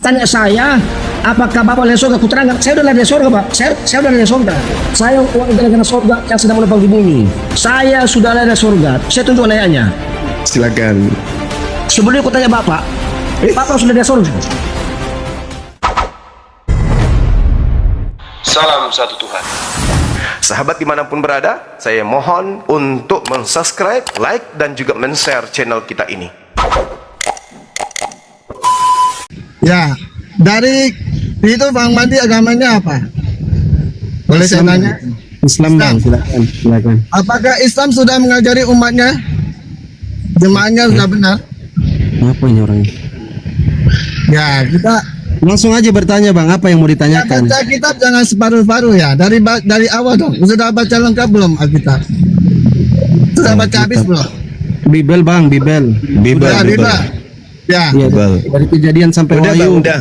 Tanya saya, apakah Bapak dari surga? Kuterangkan, saya udah dari surga, Pak. Saya udah dari surga. Saya warga negara surga yang sedang menumpang di bumi. Saya sudah dari surga. Saya tunjukkan ayatnya. Silakan. Sebelum aku tanya Bapak, Bapak sudah dari surga. Salam satu Tuhan. Sahabat dimanapun berada, saya mohon untuk mensubscribe, like, dan juga men-share channel kita ini. Ya, dari itu Bang Mandi agamanya apa? Boleh saya tanya? Islam Bang, silakan. Apakah Islam sudah mengajari umatnya? Jemaahnya sudah benar? Apa ini orangnya? Ya, kita Langsung aja bertanya Bang, apa yang mau ditanyakan? baca kitab jangan separuh-paruh ya. Dari awal dong. Sudah baca lengkap belum Alkitab? Sudah baca habis belum? Bibel Bang, Bibel. Sudah, Bibel. Ya, Iya, dari Kejadian sampai Udah, Bang, Wahyu. udah.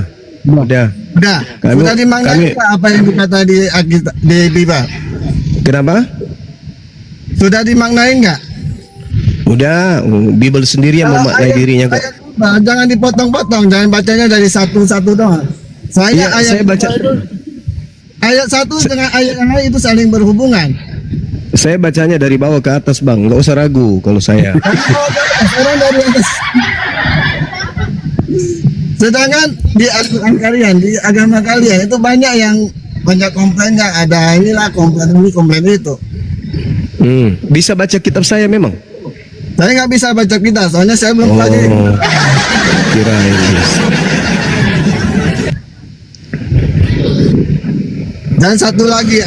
udah. Sudah dimaknai apa yang dikata di Alkitab, di Bibel? Kenapa? Sudah dimaknai enggak? Udah, Bibel sendiri yang memaknai dirinya kok. Jangan dipotong-potong, jangan bacanya dari satu-satu doang. Soalnya Iya, saya baca. Ayat satu dengan ayat yang lain itu saling berhubungan. Saya bacanya dari bawah ke atas, Bang. Nggak usah ragu kalau saya. Orang dari atas. Sedangkan di Al-Quran kalian, di agama kalian itu banyak komplainnya. Ada inilah komplain ini, komplain itu. Bisa baca kitab saya memang. Saya nggak bisa baca kitab, soalnya saya belum pelajari. Kirain. Dan satu lagi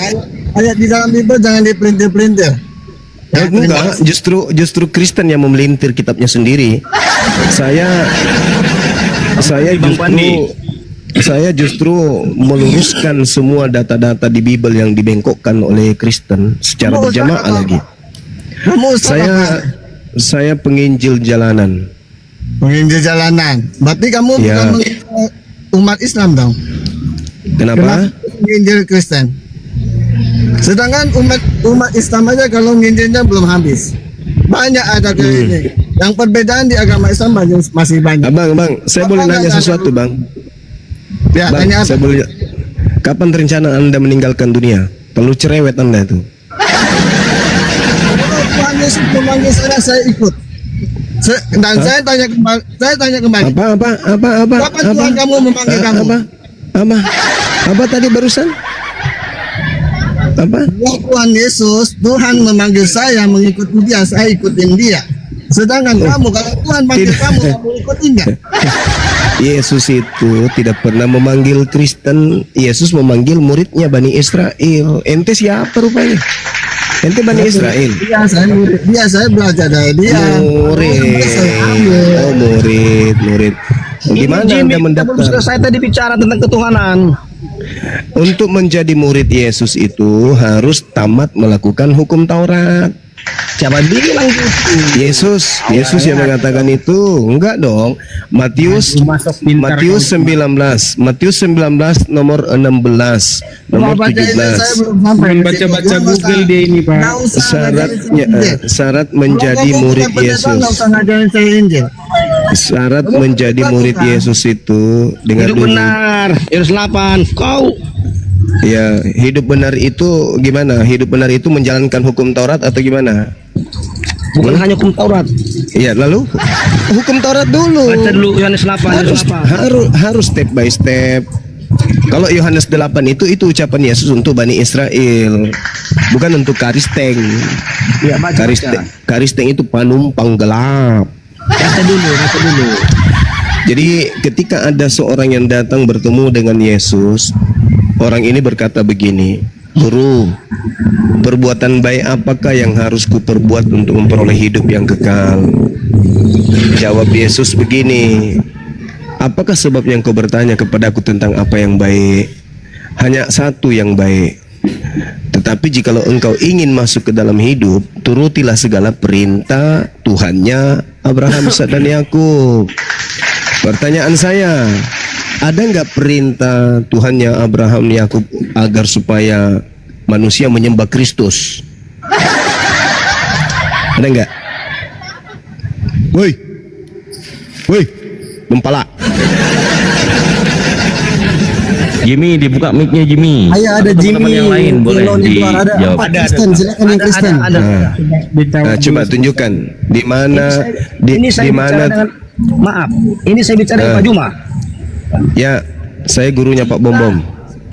ayat di dalam Bible jangan dipelintir-pelintir. Ya, Enggak, justru Kristen yang memelintir kitabnya sendiri. Saya justru meluruskan semua data-data di Bible yang dibengkokkan oleh Kristen secara berjamaah lagi. Saya penginjil jalanan. Penginjil jalanan. Berarti kamu Ya. bukan menginjil umat Islam dong? Kenapa? Menginjil Kristen. Sedangkan umat Islam aja kalau menginjilnya belum habis. Banyak ada kayak ini. Yang perbedaan di agama Islam masih banyak. Bang, saya boleh nanya sesuatu, Bang? Ya, Bang, tanya apa? saya boleh. Kapan rencana Anda meninggalkan dunia? Terlalu cerewet Anda itu. Tuhan Yesus memanggil saya ikut. Dan saya tanya kembali. Apa? Kapan Tuhan kamu memanggil kamu? Apa tadi barusan? Apa? Tuhan Yesus, Tuhan memanggil saya mengikuti dia, saya ikutin dia. Sedangkan kamu, kalau Tuhan panggil kamu ikutin nggak? Yesus itu tidak pernah memanggil Kristen. Yesus memanggil muridnya Bani Israel. Ente siapa rupanya? Ente Bani Israel. Iya, saya murid. Dia saya belajar dari dia. Murid. Gimana Anda mendaftar? Saya tadi bicara tentang ketuhanan. Untuk menjadi murid Yesus itu harus tamat melakukan hukum Taurat. Siapa bilang gitu? Yesus yang mengatakan itu. Enggak dong. Matius 19 nomor 16, nomor 17. Baca Google dia ini Pak. Syarat menjadi murid Yesus. Syarat menjadi murid Yesus itu dengar Hidup dulu. benar. Yesus 8. Kau Ya, hidup benar itu gimana? Hidup benar itu menjalankan hukum Taurat atau gimana? bukan hanya hukum Taurat. Iya, lalu hukum Taurat dulu. Baca dulu Yohanes 8. Harus step by step. Kalau Yohanes 8 itu ucapan Yesus untuk Bani Israel, bukan untuk Karisteng. Ya, baca. Karisteng itu penumpang gelap. Baca dulu. Jadi ketika ada seorang yang datang bertemu dengan Yesus, orang ini berkata begini, "Guru, perbuatan baik apakah yang harus kuperbuat untuk memperoleh hidup yang kekal?" Jawab Yesus begini, "Apakah sebab yang kau bertanya kepadaku tentang apa yang baik? Hanya satu yang baik. Tetapi jikalau engkau ingin masuk ke dalam hidup, turutilah segala perintah Tuhannya Abraham, Ishak dan Yakub." Pertanyaan saya, ada nggak perintah Tuhannya Abraham, Yakub agar supaya manusia menyembah Kristus? Ada nggak? Woi, mempala. Jimmy dibuka mic-nya Jimmy. Ayo ada Teman-teman Jimmy, yang lain boleh Elon di luar, ada dijawab. apa Kristen? Silakan yang Kristen. ada. Nah, coba tunjukkan di mana Ini saya di bicara mana dengan, maaf, ini saya bicara dengan Pak Juma. ya saya gurunya Pak Bom Bom.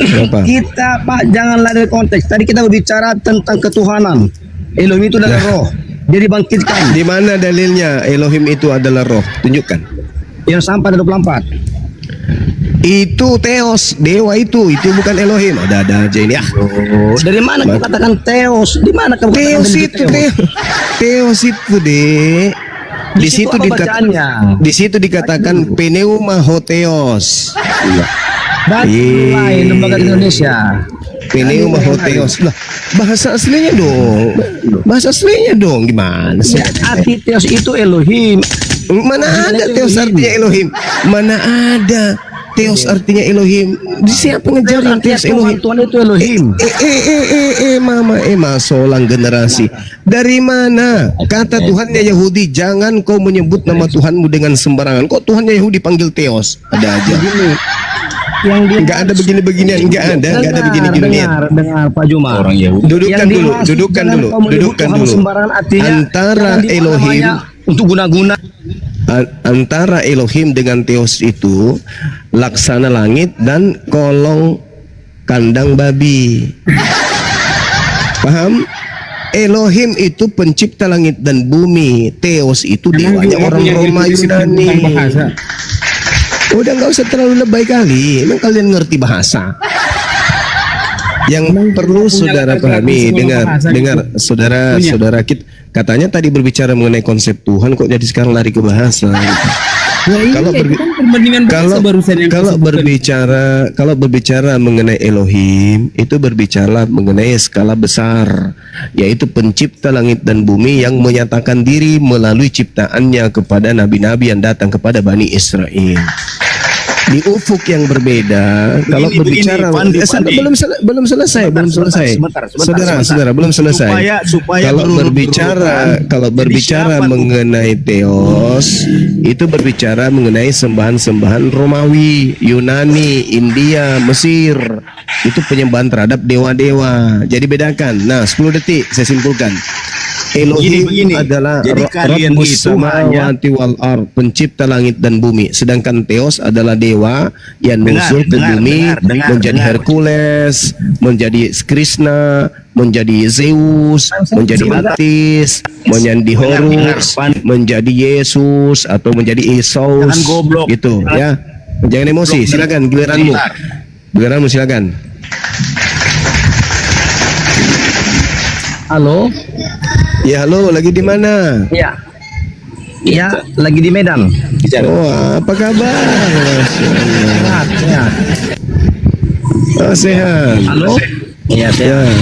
Kenapa? Kita Pak jangan lari dari konteks. Tadi kita berbicara tentang ketuhanan. Elohim itu adalah roh. Dia dibangkitkan. Di mana dalilnya Elohim itu adalah roh? Tunjukkan. Yang sampai 24. Itu Theos, dewa itu bukan Elohim. Ada aja ini. Dari mana kamu katakan Theos? Di mana kamu katakan Theos itu Theos itu deh. Di situ apa bacaannya? di situ dikatakan pneuma hotheos. Baca lain lembaga di Indonesia. Pneuma hotheos. Lah, bahasa aslinya dong. Bahasa aslinya dong gimana sih? Arti Theos itu Elohim. Mana ada Theos artinya Elohim? Mana ada Theos artinya Elohim? Di siapa ngejarin Theos Elohim? Tuhan itu Elohim. Mama, solang generasi. Dari mana? Kata Tuhannya Yahudi, jangan kau menyebut nama Tuhanmu dengan sembarangan. Kok Tuhannya Yahudi panggil Theos? Ada aja. Yang dia Enggak ada begini-beginian, enggak ada begini-beginian. Dengar Pak Juma. Orang Yahudi. Dudukkan Yang dulu, dimaksud dudukkan jangan dulu, kau menyebut dudukkan Tuhan dulu. sembarangan, artinya Antara jangan dipakai Elohim namanya untuk guna-guna. Antara Elohim dengan Theos itu laksana langit dan kolong kandang babi. Paham? Elohim itu pencipta langit dan bumi. Theos itu dewanya orang Roma Yunani. Udah nggak usah terlalu lebay kali. Emang kalian ngerti bahasa? Yang perlu saudara pahami, dengar saudara kita katanya tadi berbicara mengenai konsep Tuhan, kok jadi sekarang lari ke bahasa. Kalau berbicara mengenai Elohim itu berbicara mengenai skala besar, yaitu pencipta langit dan bumi yang menyatakan diri melalui ciptaannya kepada nabi-nabi yang datang kepada Bani Israel. Di ufuk yang berbeda, kalau berbicara belum selesai. Saudara belum selesai. Kalau berbicara mengenai Theos, itu berbicara mengenai sembahan-sembahan Romawi, Yunani, India, Mesir. Itu penyembahan terhadap dewa-dewa. Jadi bedakan. Nah, 10 detik saya simpulkan. Elohim adalah Rabbus samawati wal ard, pencipta langit dan bumi. Sedangkan Theos adalah dewa yang muncul ke bumi, menjadi Hercules, menjadi Krishna, menjadi Zeus, menjadi Attis, menjadi Horus, menjadi Yesus atau menjadi Isus. Gitu ya. Jangan emosi, silakan giliranmu silakan. Halo. Ya halo, lagi di mana? Ya. Ya, lagi di Medan. Oh, apa kabar? Sehat, sehat. Oh, sehat. Halo. Iya, Ya. sehat.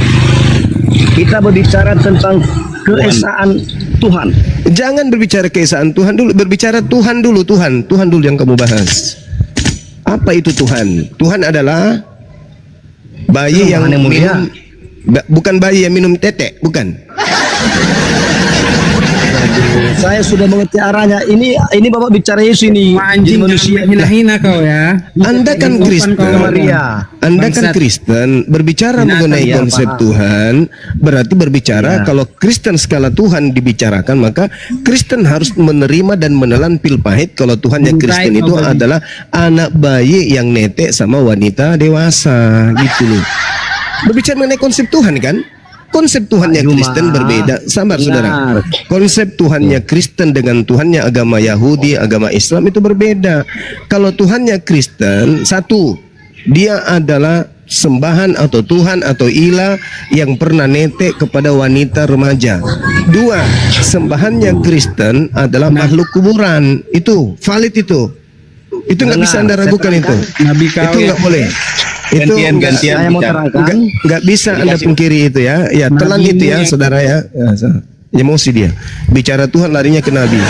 Kita berbicara tentang keesaan Tuhan. Jangan berbicara keesaan Tuhan dulu, berbicara Tuhan dulu, Tuhan dulu yang kamu bahas. Apa itu Tuhan? Tuhan adalah bayi yang yang mulia. minum, bukan bayi yang minum tetek, bukan. Saya sudah mengerti arahnya. Ini Bapak bicara Yesus ini. Anjing manusia. hina kau ya. Anda kan Kristen. Maria. Anda kan Kristen, berbicara mengenai ya, konsep paham. Tuhan, berarti berbicara kalau Kristen skala Tuhan dibicarakan, maka Kristen harus menerima dan menelan pil pahit kalau Tuhannya Kristen itu adalah anak bayi yang netek sama wanita dewasa, gitu loh. Berbicara mengenai konsep Tuhan kan? Konsep Tuhannya Kristen berbeda. Sabar saudara. Konsep Tuhannya Kristen dengan Tuhannya agama Yahudi, agama Islam itu berbeda. Kalau Tuhannya Kristen, satu, dia adalah sembahan atau Tuhan atau ilah yang pernah netek kepada wanita remaja. Dua, sembahannya Kristen adalah makhluk kuburan. Itu valid itu. Itu nggak bisa Anda ragukan itu. Itu nggak boleh. Itu Saya mau terangkan. nggak bisa Anda pungkiri itu ya. Ya telan itu ya saudara ya. Emosi dia. Bicara Tuhan larinya ke Nabi.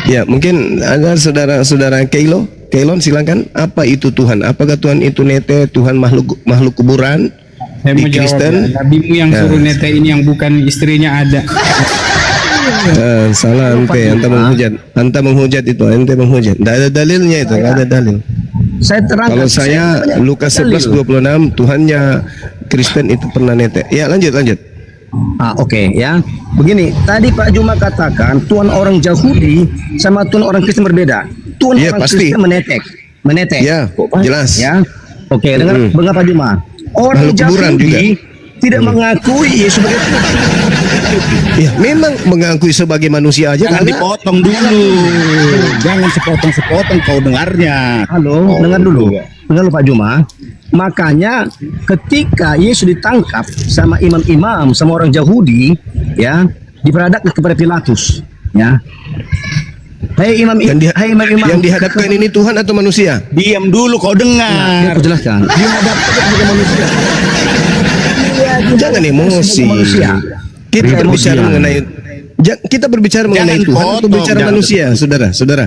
Ya mungkin ada saudara Keilon silakan. Apa itu Tuhan? Apakah Tuhan itu nete, Tuhan makhluk kuburan? Saya Di mau jawab Kristen? ya. Nabimu yang suruh nete ini yang bukan istrinya ada. Salah ente menghujat itu, ente menghujat. Tidak ada dalilnya itu, tidak ada dalil. Saya terangkan. Kalau saya Lukas 11:26 Tuhannya Kristen itu pernah netek. Ya lanjut. Oke, ya. Begini, tadi Pak Juma katakan Tuhan orang Yahudi sama Tuhan orang Kristen berbeda. Tuhan Iya, orang pasti. Kristen menetek. Ya, jelas. Ya. Oke, dengar Pak Juma. Orang Makhluk kuburan Yahudi tidak mengakui Yesus sebagai Tuhan. Ya, memang mengakui sebagai manusia aja Jangan kagak. dipotong dulu. Jangan sepotong-sepotong kau dengarnya. Halo, dengar dulu. Dengar Pak Juma. Makanya ketika Yesus ditangkap sama imam-imam, sama orang Yahudi, ya, diperhadapkan kepada Pilatus, ya. Hai imam-imam, Yang dihadapkan ini Tuhan atau manusia? Diam dulu kau dengar. Aku jelaskan. Dihadapkan sebagai manusia. Jangan emosi. Sebagai manusia. Kita berbicara mengenai Jangan Tuhan atau potong, bicara jangan. manusia, saudara.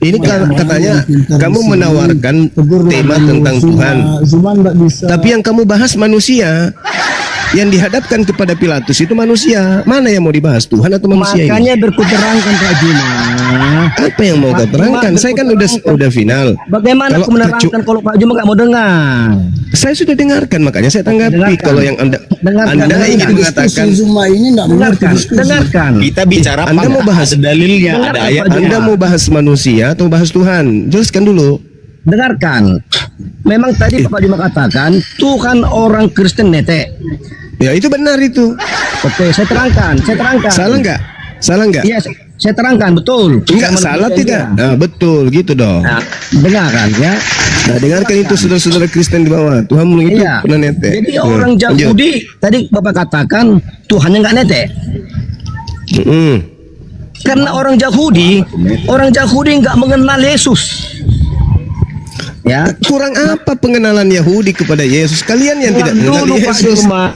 Ini katanya kamu menawarkan tema tentang Tuhan, tapi yang kamu bahas manusia. Yang dihadapkan kepada Pilatus itu manusia. Mana yang mau dibahas, Tuhan atau manusia ini? Makanya berkuterangkan Pak Juma. Apa yang mau kau terangkan? Saya kan udah final. Bagaimana aku menerangkan kalau Pak Juma nggak mau dengar? Saya sudah dengarkan, makanya saya tanggapi. Dengarkan. Kalau yang Anda ingin mengatakan, Zuma ini enggak Dengarkan. Kita bicara Anda mau bahas dalilnya, Dengar ada apa, ayat. Pak? Anda mau bahas manusia atau bahas Tuhan? Jelaskan dulu. Dengarkan. Memang tadi Pak Juma katakan Tuhan orang Kristen netek. Ya itu benar itu. Oke, saya terangkan. Salah nggak? Iya, saya terangkan betul. Enggak, salah tidak? Nah, betul gitu dong. Nah, dengarkan ya. Nah, dengarkan itu saudara-saudara Kristen di bawah. Tuhanmu itu Iya. pernah netek. Jadi Ya, orang lanjut. Yahudi tadi Bapak katakan Tuhannya nggak netek. Mm-mm. Karena orang Yahudi nggak mengenal Yesus. Ya. Kurang apa pengenalan Yahudi kepada Yesus? Kalian yang tidak mengenal Dulu Pak Yesus. Juma.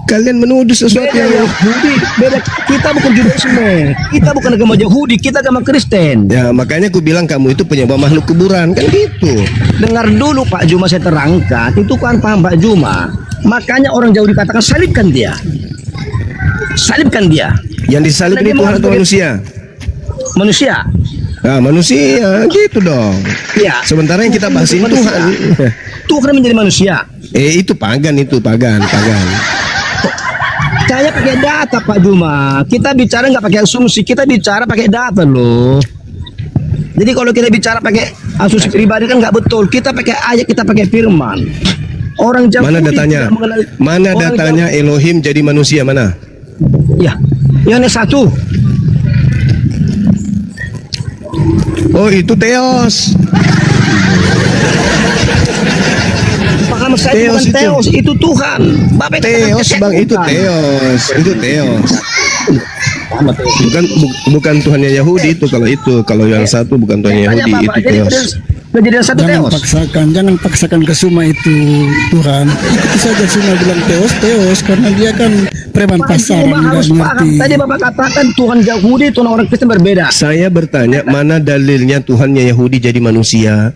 Kalian menuduh sesuatu Beda yang Yahudi, beda. Kita bukan Judaisme, kita bukan agama Yahudi, kita agama Kristen. Ya, makanya aku bilang kamu itu penyembah makhluk kuburan, kan gitu. Dengar dulu Pak Juma, saya terangkan. Itu kan paham Pak Juma. Makanya orang Yahudi katakan salibkan dia. Salibkan dia. Yang disalib ini Tuhan atau manusia? Manusia. Nah, manusia gitu dong. Iya. Sementara yang kita bahas ini Manusia. Tuhan. Tuhan menjadi manusia. Itu pagan. Saya pakai data Pak Juma. Kita bicara nggak pakai asumsi, kita bicara pakai data loh. Jadi kalau kita bicara pakai asumsi pribadi kan nggak betul. Kita pakai ayat, kita pakai firman. Orang Yahudi Mana datanya? tidak mengenal- Mana orang datanya Elohim jadi manusia mana? Ya, Yohanes 1. Oh, itu Theos. Paham saya Theos bukan itu. Theos, itu Tuhan. Bapak Theos bang, itu Theos. Itu Theos. Bukan Tuhannya Yahudi itu. Kalau yang satu bukan Tuhannya Yahudi, itu Theos. Kejadian 1 Theos. Jangan paksakan ke Suma itu Tuhan. Ikuti saja Suma bilang Theos karena dia kan preman pasaran, Cuma nggak harus paham. mengerti. Tadi Bapak katakan Tuhan Yahudi, Tuhan orang Kristen berbeda. Saya bertanya, mana dalilnya Tuhannya Yahudi jadi manusia?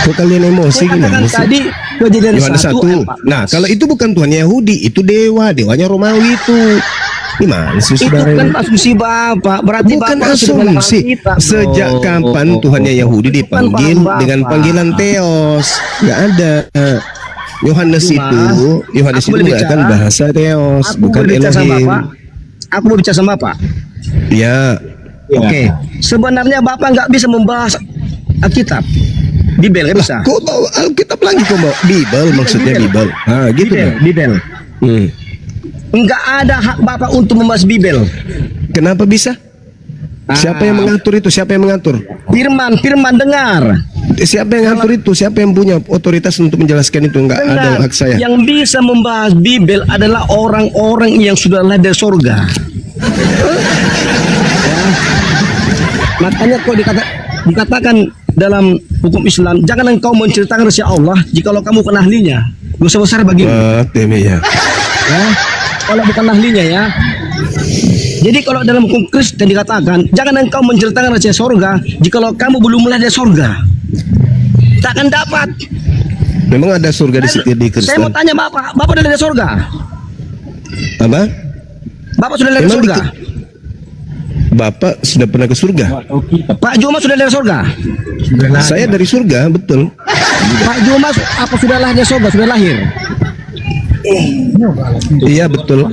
Kok kalian emosi Saya gini? katakan tadi kejadian Yohanes 1 1. Nah, kalau itu bukan Tuhannya Yahudi, itu dewanya Romawi itu. Gimana sih itu saudara? kan asumsi Bapak. Berarti Bukan Bapak sudah mengenal asumsi. kitab, Sejak loh. kapan Tuhannya Yahudi Itu kan dipanggil paham dengan Bapak. panggilan Theos? Nggak ada. Yohanes Cuma, itu aku boleh menggunakan bicara? bahasa Theos, Aku bukan mau bicara sama Elohim. Bapak. Aku mau bicara sama Bapak. Ya, Oke. Sebenarnya Bapak nggak bisa membahas Alkitab. Bibel nggak bisa. kok bawa Alkitab lagi kok bawa Bible, maksudnya Bible. Ah, gitu Bibel, dong. Bibel. Hmm. Nggak ada hak Bapak untuk membahas Bibel. Kenapa bisa? Siapa yang mengatur itu? Siapa yang mengatur? Firman dengar. Siapa yang ngatur itu? Siapa yang punya otoritas untuk menjelaskan itu? Enggak ada Dengar. hak saya. Yang bisa membahas Bibel adalah orang-orang yang sudah lahir dari surga. Ya. Makanya kok dikatakan dalam hukum Islam, jangan engkau menceritakan rahasia Allah jikalau kamu bukan ahlinya. Dosa besar bagimu. Temi ya. Ya. Kalau bukan ahlinya ya. Jadi kalau dalam hukum Kristen dikatakan, jangan engkau menceritakan rahasia surga jikalau kamu belum lahir dari surga. Takkan dapat. Memang ada surga di Saya mau Kristen. tanya Bapak udah lahir dari surga? Apa? Bapak sudah lihat Memang surga? Bapak sudah pernah ke surga? Pak Juma sudah lihat surga? Saya dari surga, betul. Pak Juma apa sudah lahir dari surga? Sudah lahir? Iya, betul.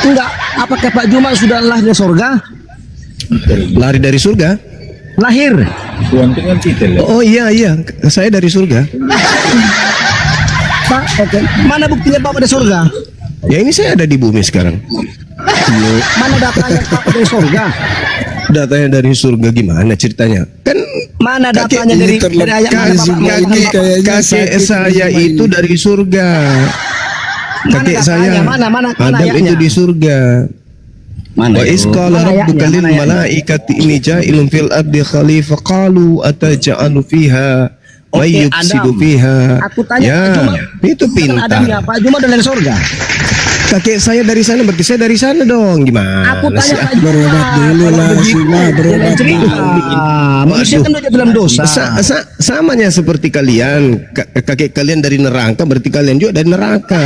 Enggak. Apakah Pak Juma sudah lahir dari surga? Lari dari surga? Lahir. Oh iya, saya dari surga. Pak, oke. Mana buktinya Bapak dari surga? Ya ini saya ada di bumi sekarang. Mana datanya Bapak dari surga? Datanya dari surga gimana ceritanya? Kan Mana datanya dari ayat mana Bapak? kakek saya itu dari surga. Kakek saya Adam itu di surga. Wa isqala rabbuka lil malaikati inni ja'ilun fil ardi khalifah qalu ataj'alu fiha may yufsidu fiha. Aku tanya Ya, Pak Juma, itu pintar. Pak Juma udah dari surga. Kakek saya dari sana, berarti saya dari sana dong. Gimana Aku tanya sih? Pak Juma. Berobat dulu lah, Sima, berobat Cerita. Manusia kan udah dalam dosa. Samanya seperti kalian, kakek kalian dari neraka, berarti kalian juga dari neraka.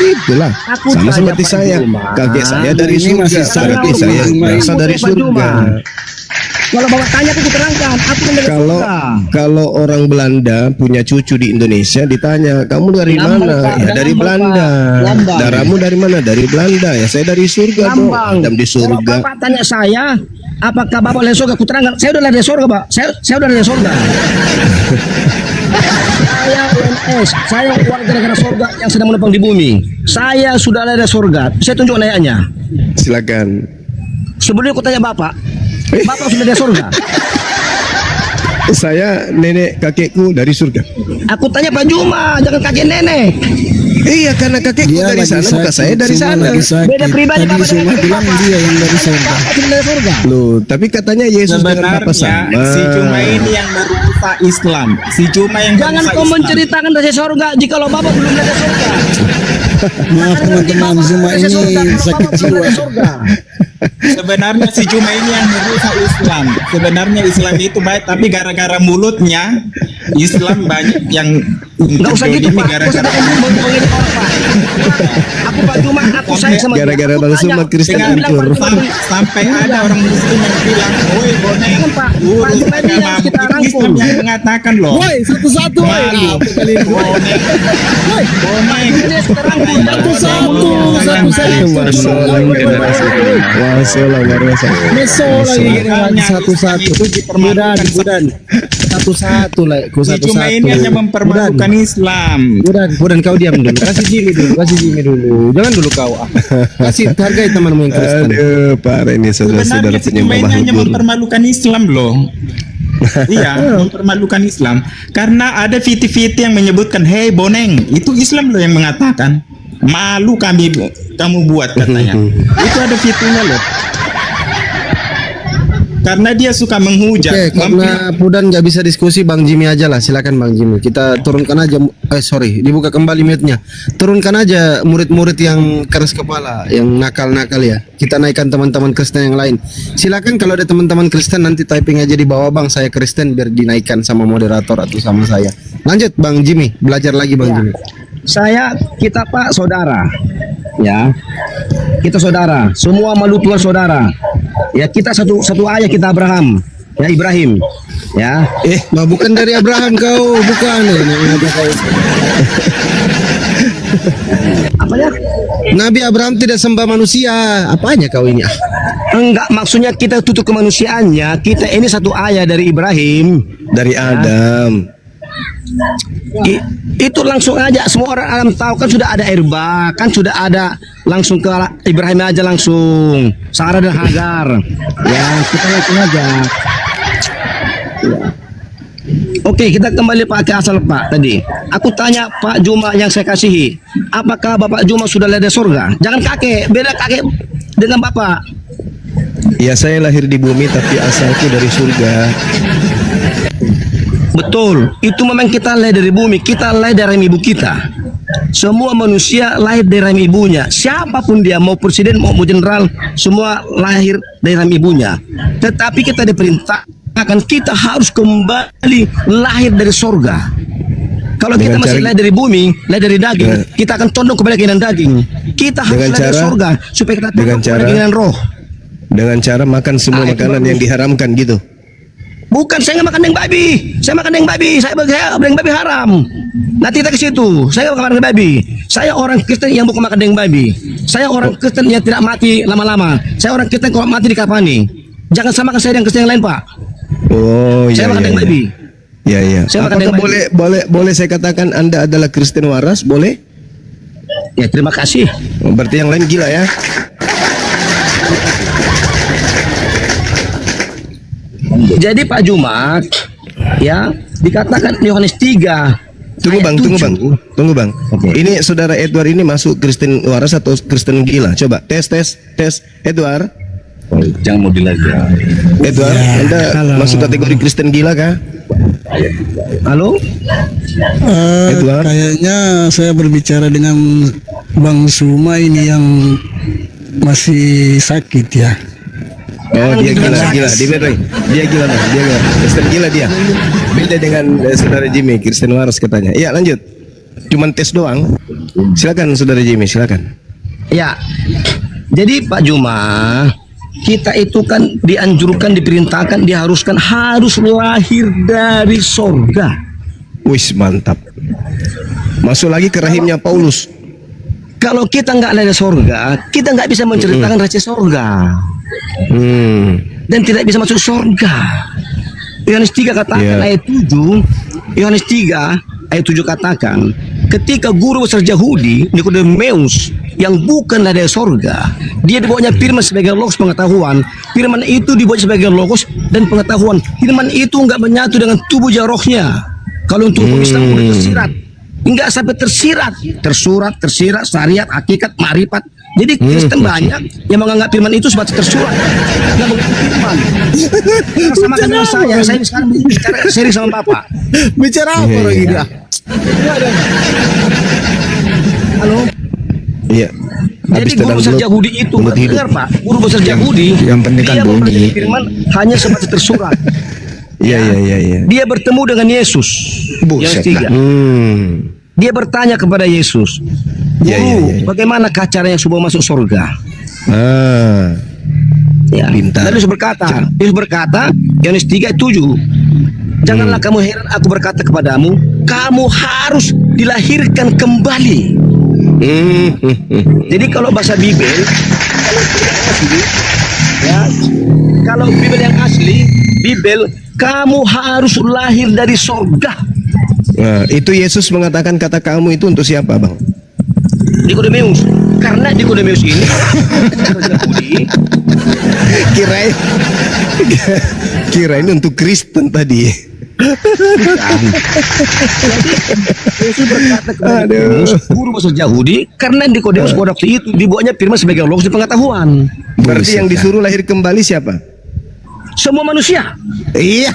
Gitulah. Aku Sama tanya seperti Pak saya. Juma. Kakek saya dari Ini surga, masih berarti sama. saya berasal dari Pak surga. Juma. Kalau Bapak tanya aku terangkan, aku kan dari Kalau surga. kalau orang Belanda punya cucu di Indonesia ditanya, kamu dari Lambang, mana? Pak. Ya dari Lambang, Belanda. Pak. Lambang. Darahmu dari mana? Dari Belanda. Ya saya dari surga dong. Lambang. Adam di Kalau surga. Bapak tanya saya, apakah Bapak dari surga? Aku terangkan, saya udah dari surga, Pak. Saya udah dari surga. Saya UNS, saya warga negara surga yang sedang menumpang di bumi. Saya sudah dari surga. Saya tunjuk layaknya. Silakan. Sebelumnya aku tanya Bapak, Bapak sudah dari surga? Saya nenek kakekku dari surga. Aku tanya Pak Juma, jangan kakek nenek. Iya, karena kakekku Dia dari lagi sana, bukan saya dari Sima sana. lagi sakit. Beda pribadi, Tadi Bapak Sima dengan bilang Bapak. dia yang dari surga. Bapak sudah dari surga. Loh, tapi katanya Yesus dengan Bapa sama. si Cuma ini yang merusak Islam. Si Cuma yang Jangan merusak kau Islam. menceritakan dari surga jikalau Bapak belum dari surga. Maaf teman-teman, Sima Dari surga, ini kalau sakit Bapak belum jiwa. dari surga. Sebenarnya si Cuma ini yang merusak Islam. Sebenarnya Islam itu baik, tapi gara-gara mulutnya Islam banyak yang Nggak usah gitu terzolimi Pak. gara-gara Begini orang Pak. Aku Pak Juma, aku sayang sama dia. Gara-gara Aku langsung tanya, umat Kristen jangan bilang hancur. Pak Juma. sampai ada orang muslim yang bilang, "Woi, bonek, Kan, Pak. urus Pak Juma ini agama." harus kita Itu rangkul. Islam yang mengatakan loh. Woi, satu-satu woi. Malu. Apa kali ini? Bonek, bonek. Ini sekarang Satu-satu, satu-satu. Meso lagi gini lagi satu-satu. Budan. Satu-satu lah, ku Si Cuma ini hanya satu-satu. mempermalukan Islam. Budan kau diam dulu. Kasih Jimmy dulu. Jangan dulu kau. Kasih hargai temanmu yang Kristen. Aduh, parah ini saudara-saudara Sebenarnya si Cuma penyembah ini hanya bubur. mempermalukan Islam loh. Iya, mempermalukan Islam. Karena ada fiti-fiti yang menyebutkan, "Hei boneng, itu Islam loh yang mengatakan. Malu kamu buat katanya." Itu ada fitinya loh. Karena dia suka menghujat. Oke, karena Pudan nggak bisa diskusi, Bang Jimmy aja lah. Silakan Bang Jimmy. Kita turunkan aja. Dibuka kembali mute-nya. Turunkan aja murid-murid yang keras kepala, yang nakal-nakal ya. Kita naikkan teman-teman Kristen yang lain. Silakan kalau ada teman-teman Kristen nanti typing aja di bawah, Bang. Saya Kristen, biar dinaikkan sama moderator atau sama saya. Lanjut Bang Jimmy, belajar lagi Bang Jimmy. Kita Pak saudara, ya kita saudara, semua makhluk Tuhan saudara, ya kita satu ayah kita Abraham, ya Ibrahim, ya Bukan dari Abraham kau, bukan. apanya? Nabi Abraham tidak sembah manusia. Apanya kau ini? Enggak, maksudnya kita tutup kemanusiaannya, kita ini satu ayah dari Ibrahim, Dari Adam. itu langsung aja semua orang alam tahu kan sudah ada air bah, kan sudah ada langsung ke Ibrahim aja langsung Sarah dan Hagar, ya kita langsung aja. Ya. Oke, kita kembali Pak ke asal Pak tadi. Aku tanya Pak Juma yang saya kasihi, apakah Bapak Juma sudah lihat surga? Jangan kakek, beda kakek dengan Bapak. Ya saya lahir di bumi tapi asalku dari surga. Betul, itu memang kita lahir dari bumi, kita lahir dari rahim ibu kita. Semua manusia lahir dari rahim ibunya. Siapapun dia, mau presiden, mau jenderal, semua lahir dari rahim ibunya. Tetapi kita diperintahkan kita harus kembali lahir dari surga. Kalau kita Dengan masih cara- lahir dari bumi, lahir dari daging, kita akan condong kepada keinginan daging. Kita harus Dengan lahir dari cara- surga supaya kita dengan condong kepada cara- keinginan roh. Dengan cara makan semua itu makanan bagus. yang diharamkan gitu. Bukan, saya nggak makan daging babi. Saya makan daging babi. Saya daging babi haram. Nanti kita ke situ. Saya nggak makan daging babi. Saya orang Kristen yang bukan makan daging babi. Saya orang Kristen yang tidak mati lama-lama. Saya orang Kristen kalau mati dikafani. Jangan samakan saya dengan Kristen yang lain, Pak. Oh iya. Saya makan iya, daging iya. babi. Ya ya. Saya makan Apakah daging boleh saya katakan Anda adalah Kristen waras? Boleh? Ya, terima kasih. Oh, berarti yang lain gila ya? Jadi Pak Jumat, ya, dikatakan di Yohanes 3. Tunggu ayat bang, tunggu 7. bang, tunggu bang. Oke. Ini saudara Edward ini masuk Kristen waras atau Kristen gila? Coba tes. Edward, Oh, jangan mau lagi. Edward, Anda masuk kategori Kristen gila kah? Halo? Edward? Kayaknya saya berbicara dengan Bang Suma ini yang masih sakit ya. Oh dia gila, dia gila bang, dia gila. Kristen gila dia. Beda dengan saudara Jimmy, Kristen waras katanya. Iya lanjut. Cuman tes doang. Silakan saudara Jimmy, silakan. Ya. Jadi Pak Juma, kita itu kan dianjurkan, diperintahkan, diharuskan harus lahir dari sorga. Wis mantap. Masuk lagi ke rahimnya Paulus. Kalau kita nggak lahir dari sorga, kita nggak bisa menceritakan rahasia sorga dan tidak bisa masuk sorga. Yohanes 3 katakan Yeah. ayat 7, Yohanes 3 ayat 7 katakan, ketika guru besar Yahudi Nikodemus yang bukanlah dari sorga, dia dibawanya firman sebagai logos pengetahuan. Firman itu dibuat sebagai logos dan pengetahuan. Firman itu nggak menyatu dengan tubuh rohnya. Kalau untuk Islam udah tersirat, nggak sampai tersirat, syariat, hakikat, marifat. Jadi Kristen banyak yang menganggap firman itu sebagai tersurat. Nggak mengerti firman. Samakan dengan saya sekarang bicara seri sama Bapak. Bicara apa Iya, lagi iya. dia? Halo. Iya. Jadi guru besar Yahudi itu, dengar Pak, guru besar Yahudi, yang penting kan dia bunyi. mempelajari firman hanya sebatas tersurat. Iya. Dia bertemu dengan Yesus. Yohanes 3. Dia bertanya kepada Yesus, Guru, Iya. bagaimana caranya supaya masuk surga? Ah. Ya. Pintar. Lalu Yesus berkata, Yohanes 3:7, janganlah kamu heran aku berkata kepadamu, kamu harus dilahirkan kembali. Jadi kalau bahasa Bibel, kalau Bibel yang asli, Bibel, kamu harus lahir dari surga. Nah, itu Yesus mengatakan kata kamu itu untuk siapa, Bang? Nikodemus, karena Nikodemus ini Yahudi, Kirain untuk Kristen tadi. Yesus berkata kepada Nikodemus, guru besar Yahudi, karena Nikodemus pada waktu itu dibuatnya firman sebagai logos pengetahuan. Berarti yang disuruh lahir kembali siapa? Semua manusia, Iya.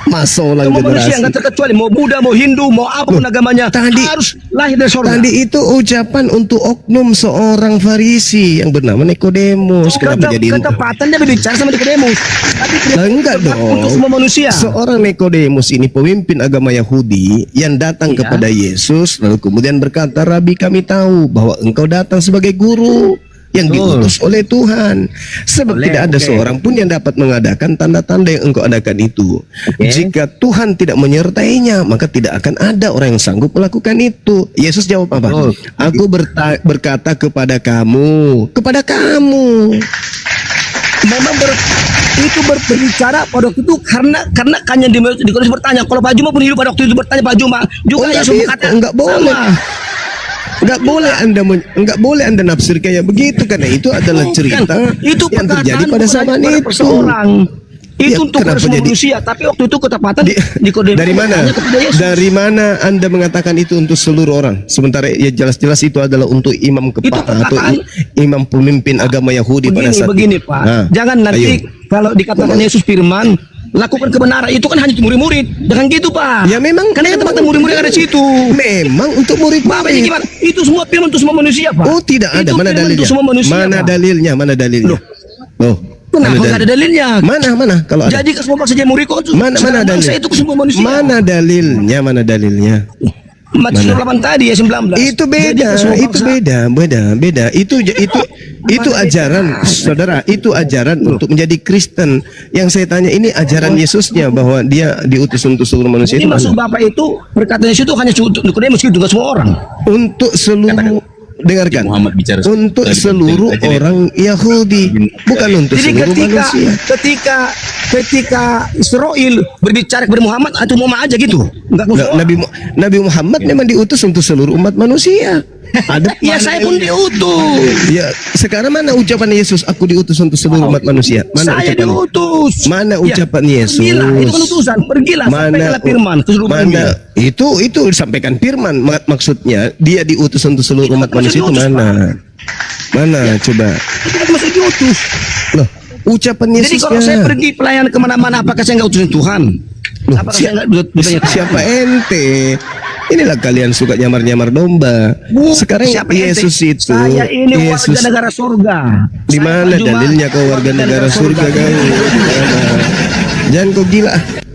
Masuk ulang semua manusia generasi. nggak terkecuali, mau Buddha, mau Hindu, mau apapun agamanya, tadi- harus lahir dari surga. Tadi itu ucapan untuk oknum seorang Farisi yang bernama Nikodemus. Kenapa jadi ketepatan dia berbicara sama Nikodemus, tapi Lah, enggak tepat dong. untuk semua manusia. Seorang Nikodemus ini pemimpin agama Yahudi yang datang Iya. kepada Yesus lalu kemudian berkata, "Rabi, kami tahu bahwa engkau datang sebagai guru yang Betul. diutus oleh Tuhan. Sebab Boleh, tidak ada oke. seorang pun yang dapat mengadakan tanda-tanda yang engkau adakan itu. Oke. Jika Tuhan tidak menyertainya, maka tidak akan ada orang yang sanggup melakukan itu." Yesus jawab apa? Betul. "Aku berkata kepada kamu, Memang itu berbicara pada waktu itu karena Nikodemus bertanya. Kalau Pak Juma pun hidup pada waktu itu bertanya Pak Juma juga Oh, Yesus tapi berkata enggak boleh. sama. Enggak boleh Anda nafsir kayak begitu karena itu adalah cerita Bukan. Itu yang terjadi perkataan pada bukan zaman kepada itu. perseorang. Itu Ya, untuk kenapa semua jadi- manusia, tapi waktu itu ketepatan Di- Nikodemus dari mana? bertanya kepada Yesus. Dari mana Anda mengatakan itu untuk seluruh orang? Sementara ya jelas-jelas itu adalah untuk imam kepala atau perkataan- imam pemimpin agama Yahudi pada saat Begini itu. Pak, Nah, jangan nanti ayo. kalau dikatakan Yesus firman lakukan kebenaran itu kan hanya murid-murid, jangan gitu Pak. Ya memang karena ketepatan murid-murid ada di situ. Memang untuk murid. Bapak ini gimana? Itu semua firman untuk semua manusia Pak. Oh tidak ada. Itu Mana firman dalilnya? untuk semua manusia, Mana Pak. dalilnya? Mana dalilnya? Oh, Kenapa Mana nggak ada dalilnya? Mana kalau ada? Jadi semua bangsa Jamuriko itu Mana bangsa dalil? itu semua manusia. Mana dalilnya? Mana dalilnya? Matius 8 tadi ya 19. Itu Jadi beda, semua itu bangsa. beda. Itu ajaran, saudara. Itu ajaran untuk menjadi Kristen. Yang saya tanya ini ajaran Yesusnya bahwa dia diutus untuk seluruh manusia Ini itu maksud mana? Bapak itu perkataan Yesus itu hanya untuk Nikodemus itu juga semua orang. Untuk seluruh dengarkan. Muhammad bicara Untuk dari seluruh dari- orang Yahudi, bukan untuk Jadi seluruh manusia. ketika Israel berbicara kepada Muhammad atau Muhammad aja gitu. Enggak Nabi Muhammad memang diutus untuk seluruh umat manusia. Ada Ya saya pun diutus. Ya, sekarang mana ucapan Yesus aku diutus untuk seluruh umat manusia? Mana Saya ucapan? diutus. Mana ucapan Yesus? Pergilah, itu kan utusan. Pergilah, sampaikanlah firman ke seluruh bumi. Mana itu disampaikan firman maksudnya dia diutus untuk seluruh umat manusia itu diutus, mana? Mana coba? Itu kan masih diutus. Loh, ucapan Jadi Yesusnya. kalau saya pergi pelayanan kemana-mana, apakah saya nggak utusin Tuhan? Loh, Apakah saya nggak bertanya siapa ente? Inilah kalian suka nyamar-nyamar domba. Sekarang Siapa Yesus ente? itu Saya ini Yesus warga negara surga. di Saya mana Pak Juma, dalilnya kau warga negara surga kau? Jangan kau gila.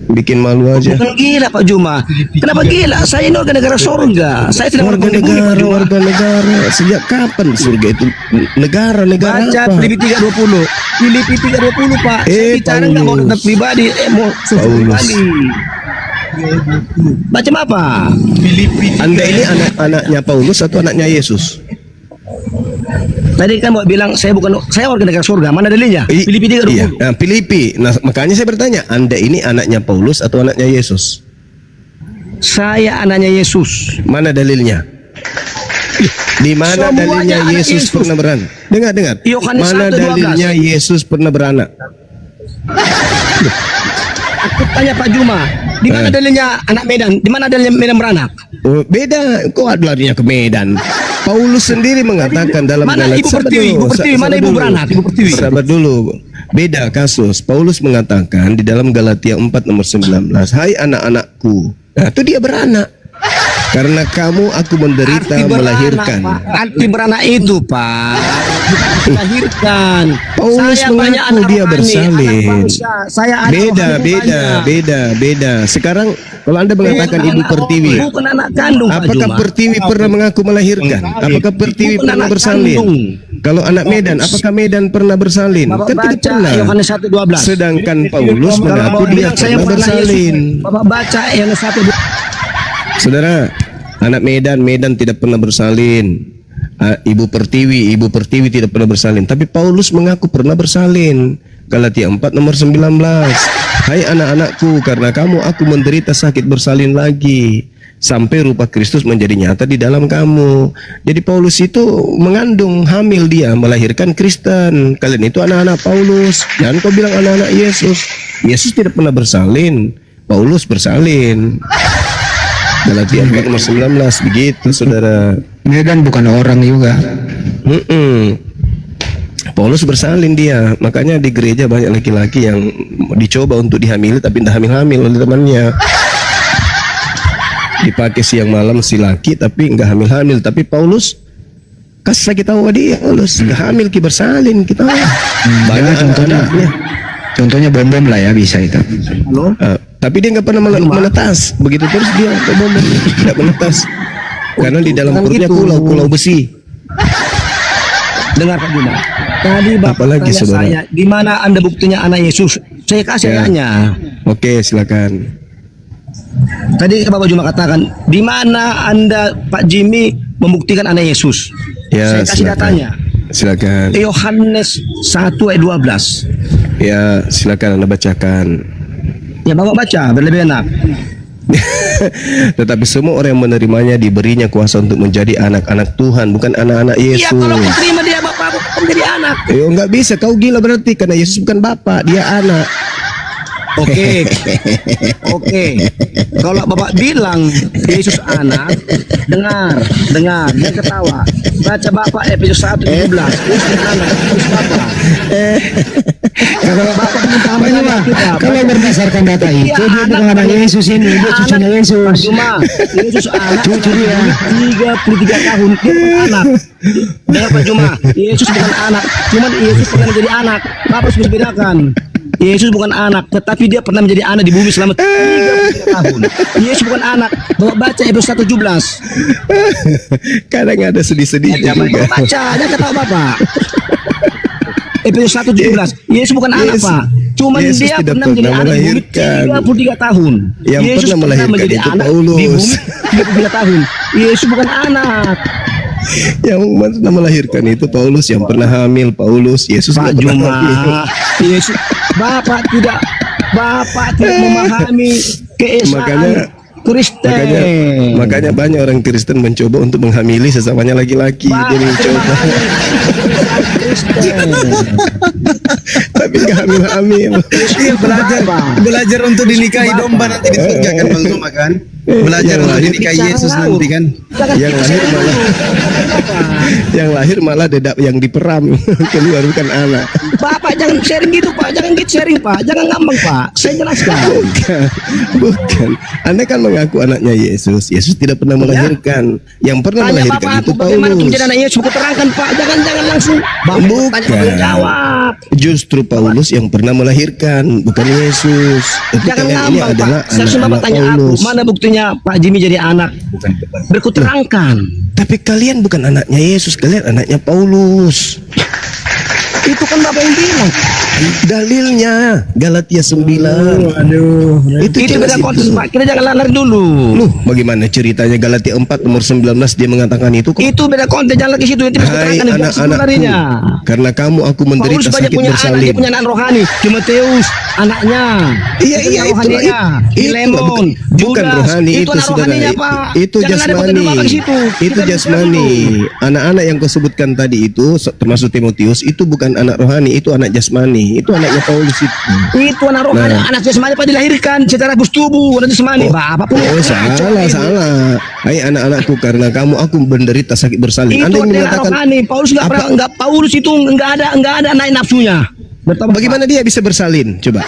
Bikin malu aja. Bukan gila Pak Juma. Kenapa gila? Saya ini warga negara surga. Saya tidak Warga melakukan dibully, Pak Juma. warga negara. Sejak kapan surga itu negara Baca apa? Filipi 3:20. Filipi 3:20 Pak. Saya bicara nggak mau Paulus. tentang pribadi, mau Paulus. pribadi. Macam apa? Anda ini anak-anaknya Paulus atau anaknya Yesus? Tadi kan mau bilang saya warga negara surga. Mana dalilnya? Filipi 3:20. Iya. Nah, Filipi. Nah, makanya saya bertanya, Anda ini anaknya Paulus atau anaknya Yesus? Saya anaknya Yesus. Mana dalilnya? Di mana Semuanya dalilnya anak Yesus Yesus. pernah beranak? Dengar. Yohanes Mana 1:12. dalilnya Yesus pernah beranak? Aku tanya Pak Juma, di mana dalilnya anak Medan? Di mana dalilnya Medan beranak? Oh, beda. Kok ada larinya ke Medan? Paulus sendiri mengatakan dalam Mana Galatia. Ibu Pertiwi? Ibu Pertiwi, mana Ibu beranak? Ibu Pertiwi. Sabar dulu. Beda kasus. Paulus mengatakan di dalam Galatia 4 nomor 19, "Hai anak-anakku." Nah, itu dia beranak. Karena kamu aku menderita melahirkan. Pak. Arti beranak itu Pak, bukan melahirkan. Paulus Saya mengaku banyak anak dia rohani, bersalin. anak bangsa. Saya anak rohani Beda. Sekarang kalau Anda mengatakan Ibu Pertiwi, Bukan anak kandung Pak apakah Juma. Pertiwi pernah mengaku melahirkan? Apakah Pertiwi Bukan pernah anak bersalin? kandung. Kalau anak Medan, apakah Medan pernah bersalin? Bapak Kan tidak baca pernah. Yohanes 1:12. Sedangkan Paulus Kalau mengaku Bapak dia bilang saya pernah pernah bersalin. Yesus, Bapak baca Yohanes 1:12. Saudara, anak Medan tidak pernah bersalin. Ibu Pertiwi tidak pernah bersalin. Tapi Paulus mengaku pernah bersalin. Galatia 4 nomor 19. Hai anak-anakku, karena kamu aku menderita sakit bersalin lagi, sampai rupa Kristus menjadi nyata di dalam kamu. Jadi Paulus itu mengandung, hamil dia, melahirkan Kristen. Kalian itu anak-anak Paulus. Jangan kau bilang anak-anak Yesus. Yesus tidak pernah bersalin. Paulus bersalin. Galatia 4 nomor 19 begitu saudara. Medan bukan orang juga. Paulus bersalin dia, makanya di gereja banyak laki-laki yang dicoba untuk dihamili tapi tidak hamil-hamil oleh temannya. Dipakai siang malam si laki tapi nggak hamil-hamil. Tapi Paulus kasih sakit tahu dia, Paulus nggak hamil ki bersalin kita. Banyak contohnya. Contohnya bom-bom lah ya bisa itu. Tapi dia nggak pernah menetas. Begitu terus dia nggak menetas. Karena di dalam perutnya pulau besi. Dengar Pak Juma. Tadi Bapak Apalagi, tanya saudara? saya, di mana Anda buktinya anak Yesus? Saya kasih Ya. anaknya. Oke, silakan. Tadi Bapak Juma katakan, di mana Anda Pak Jimmy membuktikan anak Yesus? Ya, Saya kasih silakan. datanya. Silakan. Yohanes 1 ayat 12. Ya, silakan Anda bacakan. Ya Bapak baca, berlebih enak. Tetapi semua orang yang menerimanya diberinya kuasa untuk menjadi anak-anak Tuhan, bukan anak-anak Iya, Yesus. kalau aku terima dia Bapak, aku menjadi anak. Nggak bisa, kau gila berarti karena Yesus bukan bapak, dia anak. Oke. Kalau Bapak bilang Yesus anak, dengar, jangan ketawa. Baca Bapak Efesus 1:17. Yesus anak, Yesus Bapak. Kalau Bapak minta apa Pak Juma, kita? kalau berdasarkan data itu dia bukan anak Yesus ini, dia cucunya Yesus. Pak Juma, Yesus anak. Cucu dia. 33 tahun dia bukan anak. Dengar Pak Juma, Yesus bukan anak. Cuman Yesus pernah menjadi anak. Bapak harus bedakan. Yesus bukan anak, tetapi dia pernah menjadi anak di bumi selama 33 tahun. Yesus bukan anak. Bapak baca Efesus 1:17. Kadang ada sedih-sedihnya juga. Bapak baca, jangan ketawa Bapak. Efesus 1:17. Yesus bukan anak, Pak. Cuman Yesus dia tidak pernah menjadi pernah anak di bumi melahirkan. 33 tahun. Yang Yesus pernah melahirkan menjadi itu anak Paulus. di bumi 33 tahun. Yesus bukan anak. Yang pernah melahirkan itu Paulus, yang pernah hamil Paulus. Yesus Pak nggak pernah Juma, hamil. Yesus, Bapak tidak memahami keesaan Makanya- Kristen. Makanya banyak orang Kristen mencoba untuk menghamili sesamanya laki-laki. Bapak Dia mencoba, Kristen. tapi nggak hamil-hamil. Iya, belajar untuk dinikahi domba nanti di surga kan Bang Zuma kan? Belajar Yang untuk lahir dinikahi bicara Yesus laut. nanti kan? Yang lahir malah, yang lahir malah dedak yang diperam keluar bukan anak. Bapak jangan sharing gitu Pak, jangan gitu sharing Pak, jangan ngambang Pak. Saya jelaskan. Bukan. Anda kan mengaku anaknya Yesus. Yesus tidak pernah melahirkan. Yang pernah Tanya melahirkan Bapak itu aku bagaimana Paulus. menjadi anak Yesus, aku terangkan Pak. Jangan langsung. Bapak Bukan. tanya aku jawab. Justru Paulus yang pernah melahirkan, bukan Yesus. Tapi Jangan kalian ini ngambang adalah Pak. Seharusnya Bapak anak-anak tanya aku, Paulus. mana buktinya Pak Jimmy jadi anak? Berku terangkan. Tapi kalian bukan anaknya Yesus, kalian anaknya Paulus. Itu kan Bapak yang bilang. Dalilnya Galatia 9. Aduh. Itu jelas beda konteks Pak. Kita jangan lari dulu. Loh, bagaimana ceritanya Galatia 4 nomor 19 dia mengatakan itu kok? Itu beda konteks, jangan lagi situ. Itu bisa Hai terangkan di situ anak-anakku, larinya. karena kamu aku Paulus menderita banyak sakit punya anak, dia bersalin. punya anak rohani. Timoteus, anaknya. Iya, Itu iya, anak rohaninya. Filemon, bukan Judas, rohani itu itu anak saudara. rohaninya, Pak. Itu Jangan ada jasmani. Bapak di situ. Itu Kita bicara jasmani. dulu. Anak-anak yang kau sebutkan tadi itu termasuk Timotius itu bukan anak rohani, itu anak jasmani. Itu anaknya Paulus itu. Itu anak rohani, Nah. anak jasmani Pak dilahirkan secara tubuh, anak jasmani. Bapak pun Oh, salah. Hai anak-anakku, karena kamu aku menderita sakit bersalin. itu Anda yang adalah mengatakan rohani. Paulus nggak apa? pernah, nggak Paulus itu nggak ada naik nafsunya. Bertobat, Bagaimana dia bisa bersalin? Coba.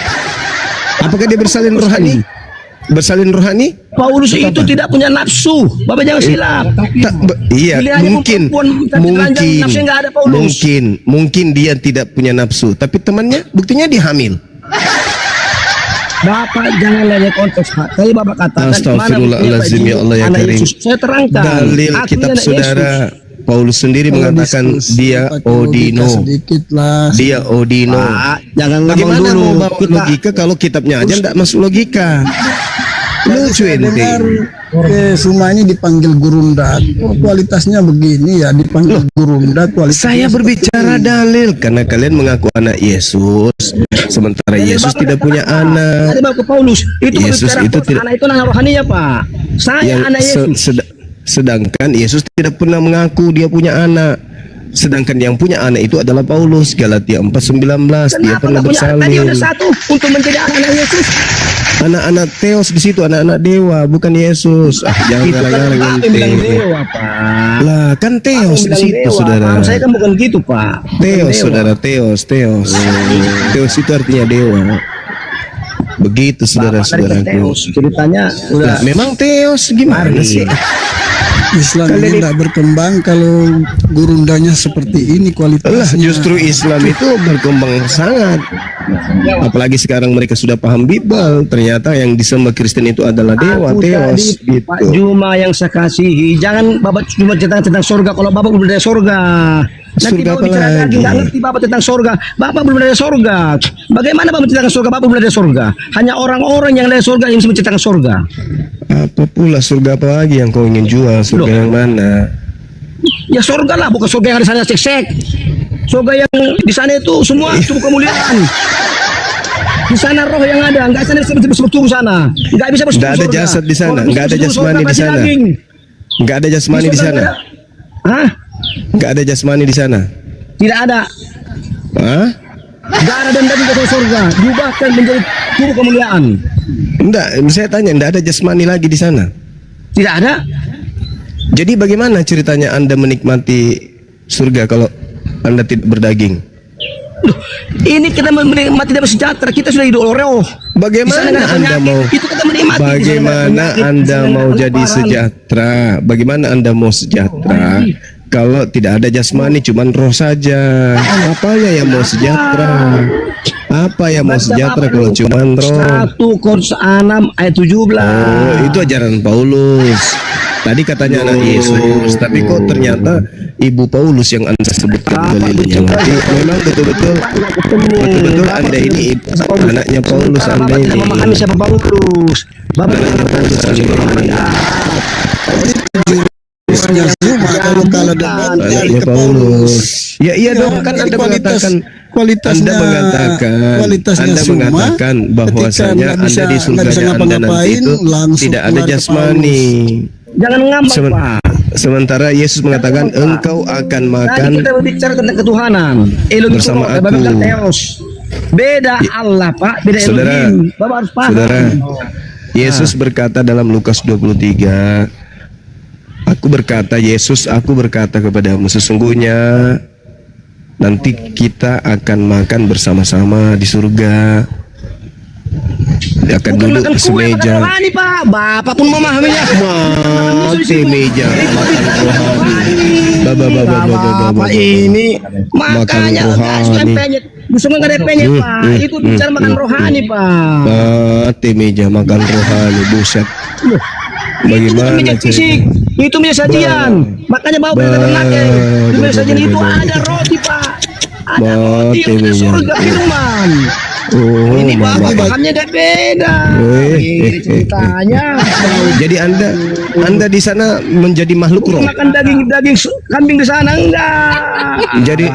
Apakah dia bersalin rohani? Bersalin rohani? Pak? Paulus itu tidak punya nafsu. Bapak jangan silap. Iya, Pilihannya mungkin, perempuan, tapi telanjang, nafsunya nggak ada Paulus. mungkin dia tidak punya nafsu, tapi temannya, buktinya dia hamil. Bapak jangan lari konteks Pak. Tadi Bapak katakan Astagfirullahaladzim, ya Allah ya anak Karim. Yesus. Saya terangkan. Dalil Aku kitab ini anak saudara, Yesus. Paulus sendiri mengatakan dia Odino. Sedikit lah. Dia Odino. Pak, jangan ngomong Bagaimana dulu. mau bawa logika kalau kitabnya aja tidak masuk logika? Lucu Dengar ente. semua ini dipanggil Gurunda. Oh, kualitasnya begini ya, dipanggil Gurunda. Kualitasnya Saya berbicara dalil karena kalian mengaku anak Yesus, sementara Yesus tidak punya anak. Tadi Bapak ke Paulus. Itu Yesus berbicara itu tidak- anak itu anak rohaninya Pak. Saya Yang anak Yesus. sedangkan Yesus tidak pernah mengaku dia punya anak. Sedangkan yang punya anak itu adalah Paulus. Galatia 4:19 dia Kenapa pernah nggak punya anak? Tadi bersalin. udah satu untuk menjadi anak Yesus. Anak-anak Theos di situ, anak-anak dewa, bukan Yesus. Jangan Itu kan garang-garang Bapak yang bilang ente. dewa Pak. Lah kan Theos di Bilang situ, dewa. saudara. Paham saya kan bukan gitu Pak. Bukan Theos, dewa. saudara, Theos. Theos itu artinya dewa. Begitu, Bapak dari saudara-saudaraku. Teos. Ceritanya udah Lah, memang Theos gimana sih? Islam ini tidak berkembang kalau gurundanya seperti ini Lah, kualitasnya. justru Islam itu berkembang sangat. Apalagi sekarang mereka sudah paham Bible. Ternyata yang disembah Kristen itu adalah dewa, Aku Theos. tadi, Pak Gitu. Juma yang saya kasihi, jangan Bapak cuma cerita tentang surga kalau Bapak belum ada surga. Nanti Surga Bapak apa bicara lagi, lagi? nggak ngerti Bapak tentang surga. Bapak belum ada surga. Bagaimana Bapak menceritakan surga? Bapak belum ada surga. Hanya orang-orang yang ada surga yang bisa menceritakan surga. Apa pula surga apa lagi yang kau ingin jual? Surga Loh. yang mana? Ya surga lah, bukan surga yang ada di sana sek-sek. Surga yang di sana itu semua Iya. cuma kemuliaan. Di sana roh yang ada, nggak sana bisa bersetubuh sana, nggak bisa bersetubuh. Nggak ada surga. jasad di sana, Orang nggak ada bisa bersetubuh jasmani surga, di pasti sana. daging. Nggak ada jasmani di surga sana. nggak ada. Hah? Nggak ada jasmani di sana. Tidak ada. Hah? Darah dan daging ke surga diubahkan menjadi tubuh kemuliaan. Enggak, saya tanya, enggak ada jasmani lagi di sana. Tidak ada. Jadi bagaimana ceritanya Anda menikmati surga kalau Anda tidak berdaging? Loh, ini kita menikmati dapat sejahtera. Kita sudah hidup roh. Bagaimana Di sana nggak ada Anda penyakit. mau Itu kita menikmati. Di sana nggak ada Bagaimana penyakit. Di Anda sana nggak mau ada jadi kelaparan. sejahtera? Bagaimana Anda mau sejahtera kalau tidak ada jasmani, cuman roh saja. Apanya yang mau sejahtera? Apa yang mau sejahtera kalau cuman roh? 1 Korintus 6 ayat 17. Oh, itu ajaran Paulus. Tadi katanya anak Yesus, tapi kok ternyata ibu Paulus yang Anda sebutkan dalilnya. Berarti memang betul-betul Anda ini anaknya Paulus, Anda Bapak ini. tidak memahami siapa Paulus. Bapak Anaknya Paulus, Anda ini. Kalau debat dari Anaknya ke Paulus. Ya iya dong, kan Jadi Anda mengatakan kualitasnya Anda Suma, mengatakan bahwasanya ketika Anda di nggak bisa surganya Anda nanti ngapa-ngapain, itu langsung tidak ada keluar ke jasmani. jangan ngambek, Semen- Pak. Sementara Yesus mengatakan engkau akan Tadi makan kita berbicara tentang ketuhanan. Elohim bersama itu, aku. Bapak Teos. Beda Allah, Pak. Beda Saudara, Elohim. Bapak harus paham. Saudara, Yesus berkata dalam Lukas 23, aku berkata kepadamu, sesungguhnya nanti kita akan makan bersama-sama di surga. Akan Bukan duduk makan kue, makan semeja. rohani, Pak. Bapak pun memahaminya. Mati meja makan rohani. Bapak ini makanya rohani. Busuk nggak ada penyet, Pak. Itu bicara makan rohani, Pak. Mati meja makan rohani, buset. Bagaimana Itu fisik, cerita? itu meja sajian. Makanya bawa berita ternak di meja sajian itu ada roti, Pak. Ada roti yang punya surga minuman. Oh, Ini mama. Bapak pahamnya udah beda. Ini ceritanya. Jadi Anda di sana menjadi makhluk roh. Makan daging kambing di sana enggak. Jadi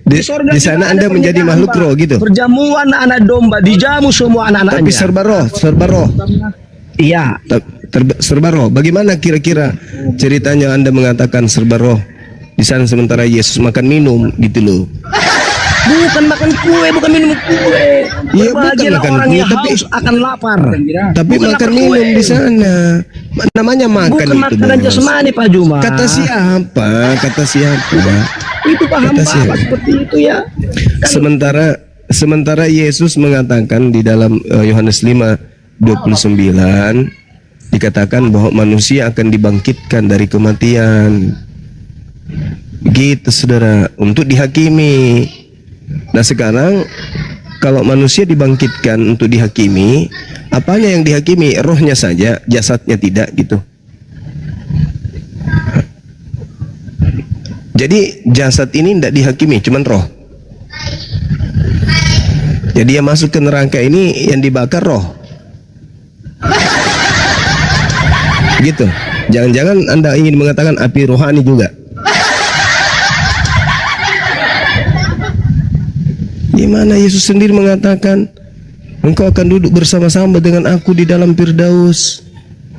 di sana Anda menjadi makhluk roh gitu. Perjamuan anak domba dijamu semua anak-anaknya. Tapi serba roh. Iya. Serba roh. Bagaimana kira-kira ceritanya Anda mengatakan serba roh di sana sementara Yesus makan minum gitu loh. Bukan makan kue, bukan minum kue. Iya, bukan Berbahagialah makan orang kue, yang tapi- haus akan lapar. Tapi Bukan makan lapar minum kue. di sana. Namanya makan Bukan itu. makanan Bos. jasmani, Pak Juma. Kata siapa? Itu paham Kata Bapak siapa? seperti itu ya. Sementara Yesus mengatakan di dalam Yohanes 5:29 dikatakan bahwa manusia akan dibangkitkan dari kematian. Gitu saudara, untuk dihakimi. Nah sekarang kalau manusia dibangkitkan untuk dihakimi, apanya yang dihakimi? Rohnya saja, jasadnya tidak gitu. Jadi jasad ini tidak dihakimi, cuman roh. Jadi yang masuk ke neraka ini yang dibakar roh. Gitu. Jangan-jangan Anda ingin mengatakan api rohani juga. Di mana Yesus sendiri mengatakan, engkau akan duduk bersama-sama dengan aku di dalam Firdaus.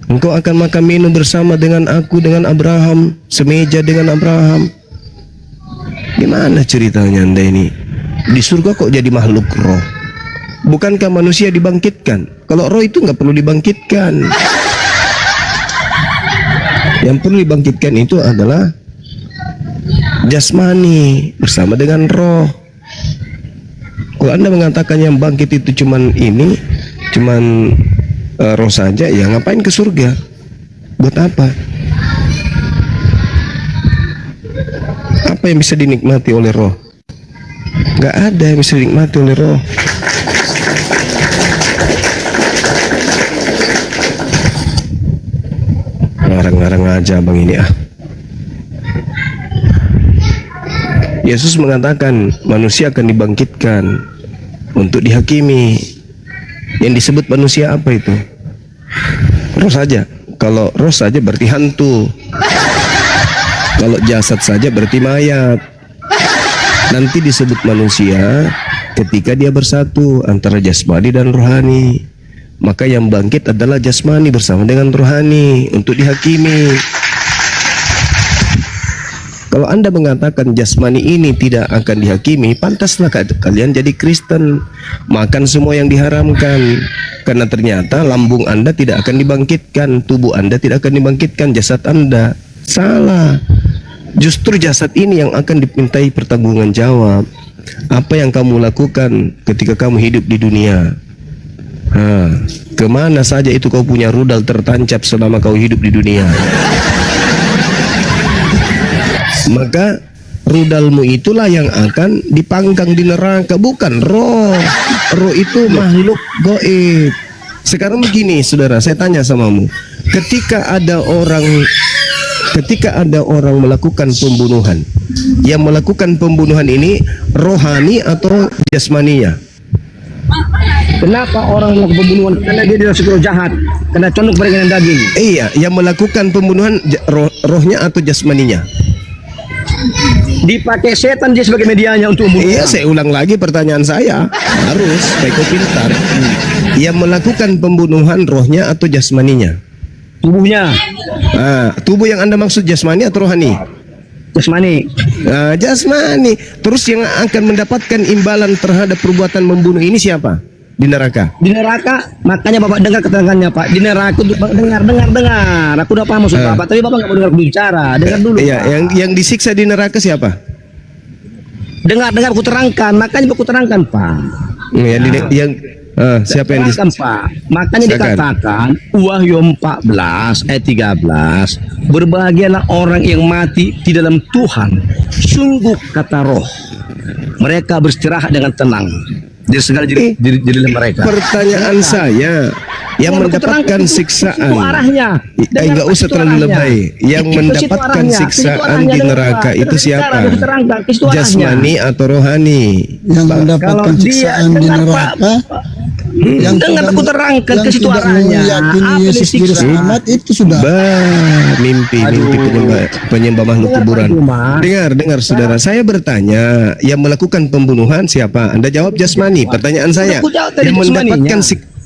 Engkau akan makan minum bersama dengan aku, dengan Abraham, semeja dengan Abraham. Gimana ceritanya Anda ini? Di surga kok jadi makhluk roh? Bukankah manusia dibangkitkan? Kalau roh itu nggak perlu dibangkitkan. Yang perlu dibangkitkan itu adalah jasmani bersama dengan roh. Kalau Anda mengatakan yang bangkit itu cuman roh saja, ya ngapain ke surga? Buat apa? Apa yang bisa dinikmati oleh roh? Gak ada yang bisa dinikmati oleh roh. Ngarang-ngarang aja bang ini ah. Yesus mengatakan manusia akan dibangkitkan untuk dihakimi. Yang disebut manusia apa itu? Roh saja. Kalau roh saja berarti hantu. Kalau jasad saja berarti mayat. Nanti disebut manusia ketika dia bersatu antara jasmani dan rohani. Maka yang bangkit adalah jasmani bersama dengan rohani untuk dihakimi. Kalau Anda mengatakan jasmani ini tidak akan dihakimi, pantaslah kalian jadi Kristen, makan semua yang diharamkan. Karena ternyata lambung Anda tidak akan dibangkitkan, tubuh Anda tidak akan dibangkitkan, jasad Anda. Salah. Justru jasad ini yang akan dimintai pertanggungan jawab. Apa yang kamu lakukan ketika kamu hidup di dunia? Kemana saja itu kau punya rudal tertancap selama kau hidup di dunia? maka rudalmu itulah yang akan dipanggang di neraka, bukan roh. Roh itu makhluk gaib. Sekarang begini, saudara, saya tanya samamu, ketika ada orang melakukan pembunuhan, yang melakukan pembunuhan ini rohani atau jasmaninya? Kenapa orang melakukan pembunuhan? Karena dia dirasuki roh jahat, karena condong kepada dengan daging. Iya, yang melakukan pembunuhan rohnya atau jasmaninya? Dipakai setan dia sebagai medianya untuk membunuh. Iya, saya ulang lagi pertanyaan saya. Harus baik pintar. Yang melakukan pembunuhan rohnya atau jasmaninya? Tubuhnya. Tubuh yang Anda maksud jasmani atau rohani? Jasmani. Jasmani. Terus yang akan mendapatkan imbalan terhadap perbuatan membunuh ini siapa? Di neraka. Di neraka, makanya Bapak dengar keterangannya Pak. Di neraka untuk dengar. Aku udah paham maksud Bapak, tapi Bapak nggak mau dengar bicara. Dengar dulu. Iya, Pak. yang disiksa di neraka siapa? Dengar aku terangkan, makanya aku terangkan Pak. Siapa yang Terangkan, Pak. Makanya dikatakan Wahyu 14 ayat 13, berbahagialah orang yang mati di dalam Tuhan. Sungguh kata roh, mereka beristirahat dengan tenang dari segala diri mereka. Pertanyaan saya, yang mendapatkan siksaan, itu arahnya. Enggak usah terlalu lebay. Yang mendapatkan siksaan di neraka itu siapa? Jasmani atau rohani? Yang mendapatkan siksaan di neraka, yang dengar aku terangkan ke situ arahnya. Yakini Yesus Juru Selamat itu sudah. Mimpi penyembah makhluk kuburan. Dengar saudara, saya bertanya, yang melakukan pembunuhan siapa? Anda jawab jasmani. Pertanyaan saya,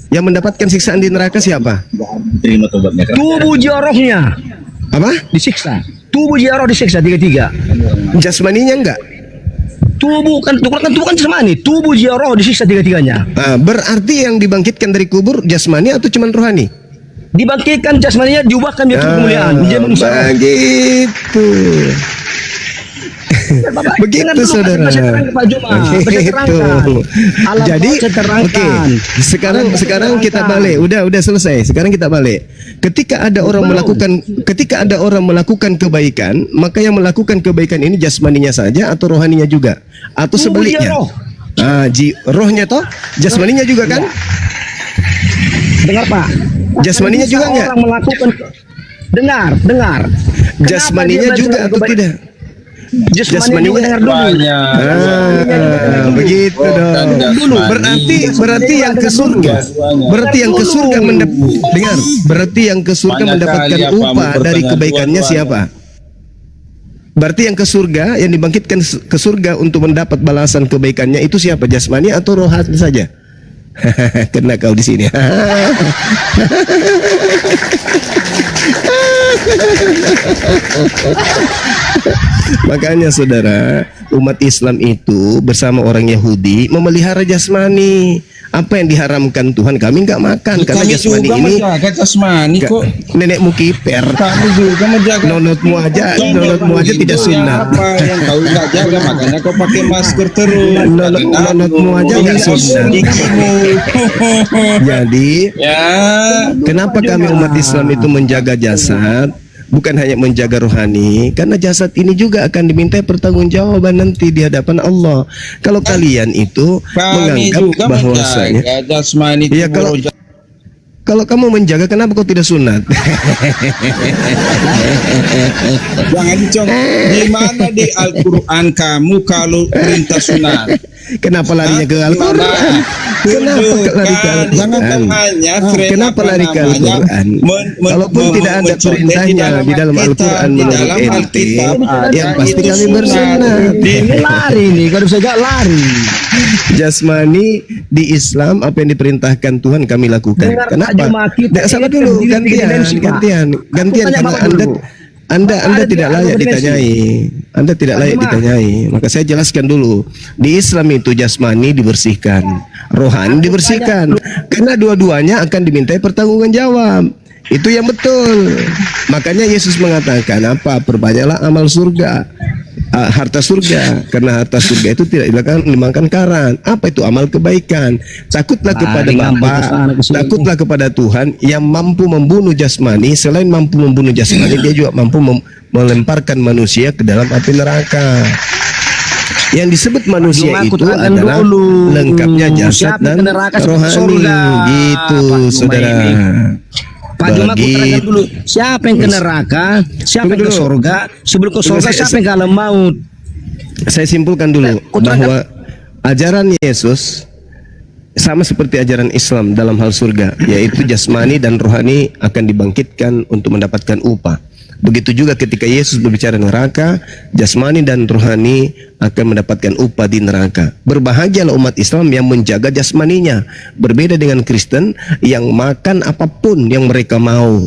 yang mendapatkan siksaan di neraka siapa? Tubuh jiwa rohnya. Apa? Disiksa. Tubuh jiwa roh disiksa 3. Jasmaninya enggak? Tubuh kan jasmani. Tubuh jiwa roh disiksa 3-3-nya. Berarti yang dibangkitkan dari kubur jasmani atau cuma rohani? Dibangkitkan jasmaninya, diubahkan menjadi kemuliaan. Begitu. Begitu saudara. Begitu. Jadi sekarang kita balik. Udah selesai. Sekarang kita balik. Ketika ada orang melakukan kebaikan, maka yang melakukan kebaikan ini jasmaninya saja atau rohaninya juga? Atau sebaliknya? Rohnya toh, jasmaninya juga kan? Dengar Pak. Jasmaninya juga enggak? Orang melakukan dengar. Jasmaninya juga atau tidak? Jasmaninya dengar dulu. Begitu dong. Berarti yang ke surga. Berarti yang ke surga mendapatkan upah dari kebaikannya siapa? Berarti yang ke surga, yang dibangkitkan ke surga untuk mendapat balasan kebaikannya itu siapa? Jasmani atau rohani saja? Kena kau di sini. Makanya saudara, umat Islam itu bersama orang Yahudi memelihara jasmani. Apa yang diharamkan Tuhan kami nggak makan, karena jasmani ini jasmani kok. Nenekmu kiper. Kami juga menjaga. Nonotmu aja tidak sunat. Apa yang kau nggak jaga, makanya kau pakai masker terus. Nonotmu aja nggak sunat. Jadi kenapa kami umat Islam itu menjaga jasad? Bukan hanya menjaga rohani, karena jasad ini juga akan diminta pertanggungjawaban nanti di hadapan Allah. Kalau kalian itu menganggap bahwasanya ya, kalau kamu menjaga, kenapa kau tidak sunat? Jangan dicong. Di mana di Al-Quran kamu kalau perintah sunat? Kenapa larinya ke Al-Quran? Kenapa lari ke Al-Quran? Kalaupun tidak ada perintahnya di dalam Al-Quran menurut ente, yang pasti kami bersunat. Lari nih, kalau bisa lari. Jasmani di Islam, apa yang diperintahkan Tuhan kami lakukan. Kenapa? Salah dulu, gantian karena Anda tidak layak ditanyai. Anda tidak layak ditanyai. Maka saya jelaskan dulu. Di Islam itu jasmani dibersihkan, rohani dibersihkan. Karena dua-duanya akan dimintai pertanggungjawab. Itu yang betul. Makanya Yesus mengatakan apa? Perbanyaklah amal surga. harta surga, karena harta surga itu tidak dimakan karan. Apa itu amal kebaikan? Takutlah kepada Bapa, takutlah kepada Tuhan yang mampu membunuh jasmani. Selain mampu membunuh jasmani, dia juga mampu melemparkan manusia ke dalam api neraka. Yang disebut manusia itu adalah lengkapnya jasad dan rohani. Gitu, saudara. Pak Juma, aku terangkan dulu, siapa yang ke neraka, siapa yang ke surga, sebelum ke surga siapa yang ke alam maut. Saya simpulkan dulu bahwa ajaran Yesus sama seperti ajaran Islam dalam hal surga, yaitu jasmani dan rohani akan dibangkitkan untuk mendapatkan upah. Begitu juga ketika Yesus berbicara neraka, jasmani dan rohani akan mendapatkan upah di neraka. Berbahagialah umat Islam yang menjaga jasmaninya. Berbeda dengan Kristen yang makan apapun yang mereka mau,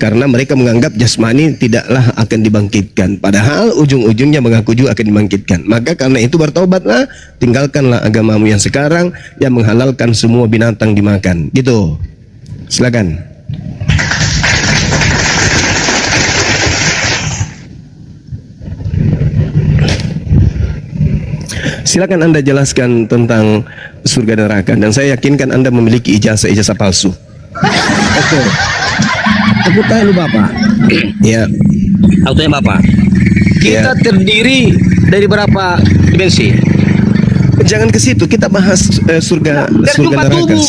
karena mereka menganggap jasmani tidaklah akan dibangkitkan. Padahal ujung-ujungnya mengaku juga akan dibangkitkan. Maka karena itu bertobatlah, tinggalkanlah agamamu yang sekarang yang menghalalkan semua binatang dimakan. Gitu. Silakan. Silakan Anda jelaskan tentang surga neraka, dan saya yakinkan Anda memiliki ijazah palsu. Oke. Aku tanya lu Bapak. Ya. Aku tanya Bapak. Kita terdiri dari berapa dimensi? Jangan ke situ, kita bahas surga neraka. Tubuh,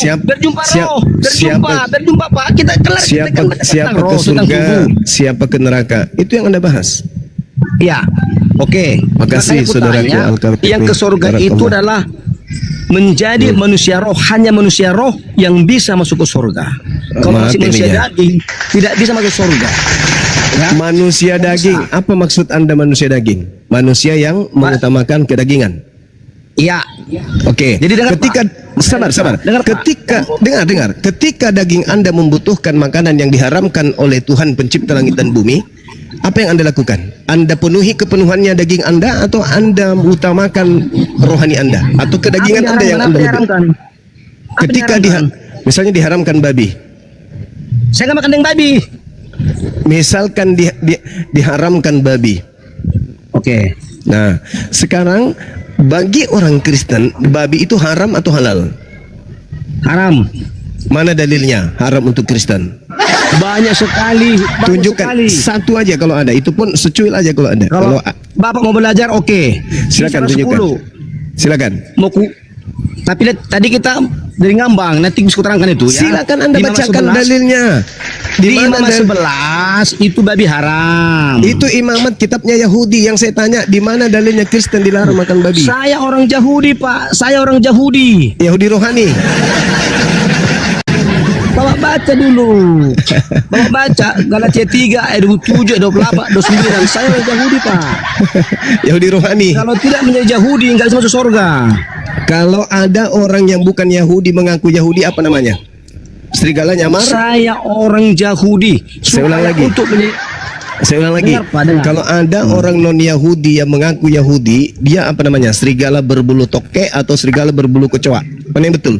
berjumpa Pak. Kita kelar siapa ke surga, siapa ke neraka. Itu yang Anda bahas. Ya. Oke. Makasih saudaraku Al-Kartib. Yang ke surga itu adalah menjadi manusia roh, hanya manusia roh yang bisa masuk ke surga. Kalau masih manusia daging tidak bisa masuk surga. Ya? Manusia daging, apa maksud Anda manusia daging? Manusia yang mengutamakan kedagingan. Iya. Oke. Jadi ketika sabar. Dengar. Ketika daging Anda membutuhkan makanan yang diharamkan oleh Tuhan pencipta langit dan bumi, apa yang Anda lakukan? Anda penuhi kepenuhannya daging Anda, atau Anda mengutamakan rohani Anda, atau kedagingan Anda yang Anda lakukan? Ketika misalnya diharamkan babi, saya nggak makan daging babi. Misalkan diharamkan babi. Oke. Nah, sekarang bagi orang Kristen, babi itu haram atau halal? Haram. Mana dalilnya haram untuk Kristen? Banyak sekali. Tunjukkan satu aja kalau ada. Itu pun secuil aja kalau ada. Kalau Bapak mau belajar, oke. Silakan tunjukkan. Silakan. Tapi tadi kita dari ngambang, nanti bisa terangkan itu. Silakan Anda bacakan dalilnya. Di Imamat 11 itu babi haram. Itu imamat kitabnya Yahudi. Yang saya tanya, di mana dalilnya Kristen dilarang makan babi? Saya orang Yahudi, Pak. Saya orang Yahudi. Yahudi rohani. Bapak baca dulu. Bapak baca Galatia 3 ayat 27, 28, 29. Saya orang Yahudi, Pak. Yahudi rohani. Kalau tidak menjadi Yahudi nggak bisa masuk surga. Kalau ada orang yang bukan Yahudi mengaku Yahudi, apa namanya? Serigala nyamar? Saya orang Yahudi. Saya ulang lagi. Dengar, Pak. Kalau ada orang non Yahudi yang mengaku Yahudi, dia apa namanya? Serigala berbulu toke atau serigala berbulu kecoa? Mana yang betul?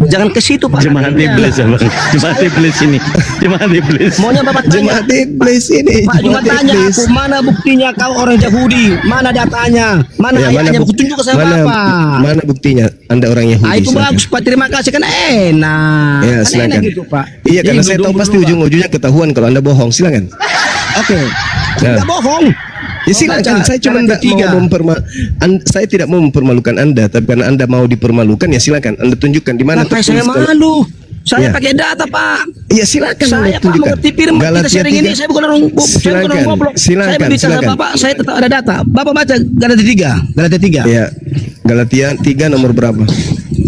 Jangan ke situ, Pak. Jemaat iblis ya, Bang. Jemaat iblis ini. Jemaat iblis. Maunya Bapak tanya. Jemaat iblis ini. Pak Jemaat tanya aku, mana buktinya kau orang Yahudi? Mana datanya? Mana ayatnya? Aku tunjuk ke saya, Bapak. Mana buktinya Anda orang Yahudi? Itu bagus, Pak. Terima kasih, kan enak. Ya, kan silakan. enak gitu, Pak. Iya, karena saya tahu pasti ujung-ujungnya ketahuan kalau Anda bohong. Silakan. Oke. Tidak bohong. Ya silakan, saya cuma saya tidak mau mempermalukan Anda, tapi karena Anda mau dipermalukan, ya silakan Anda tunjukkan di mana. Saya malu. Saya pakai data, Pak. Iya, silakan. Saya Pak mengerti firman kita sharing ini. Saya bukan orang goblok. Saya berbicara sama Bapak, saya tetap ada data. Bapak baca Galatia 3. Galatia 3. Iya. Galatia 3 nomor berapa?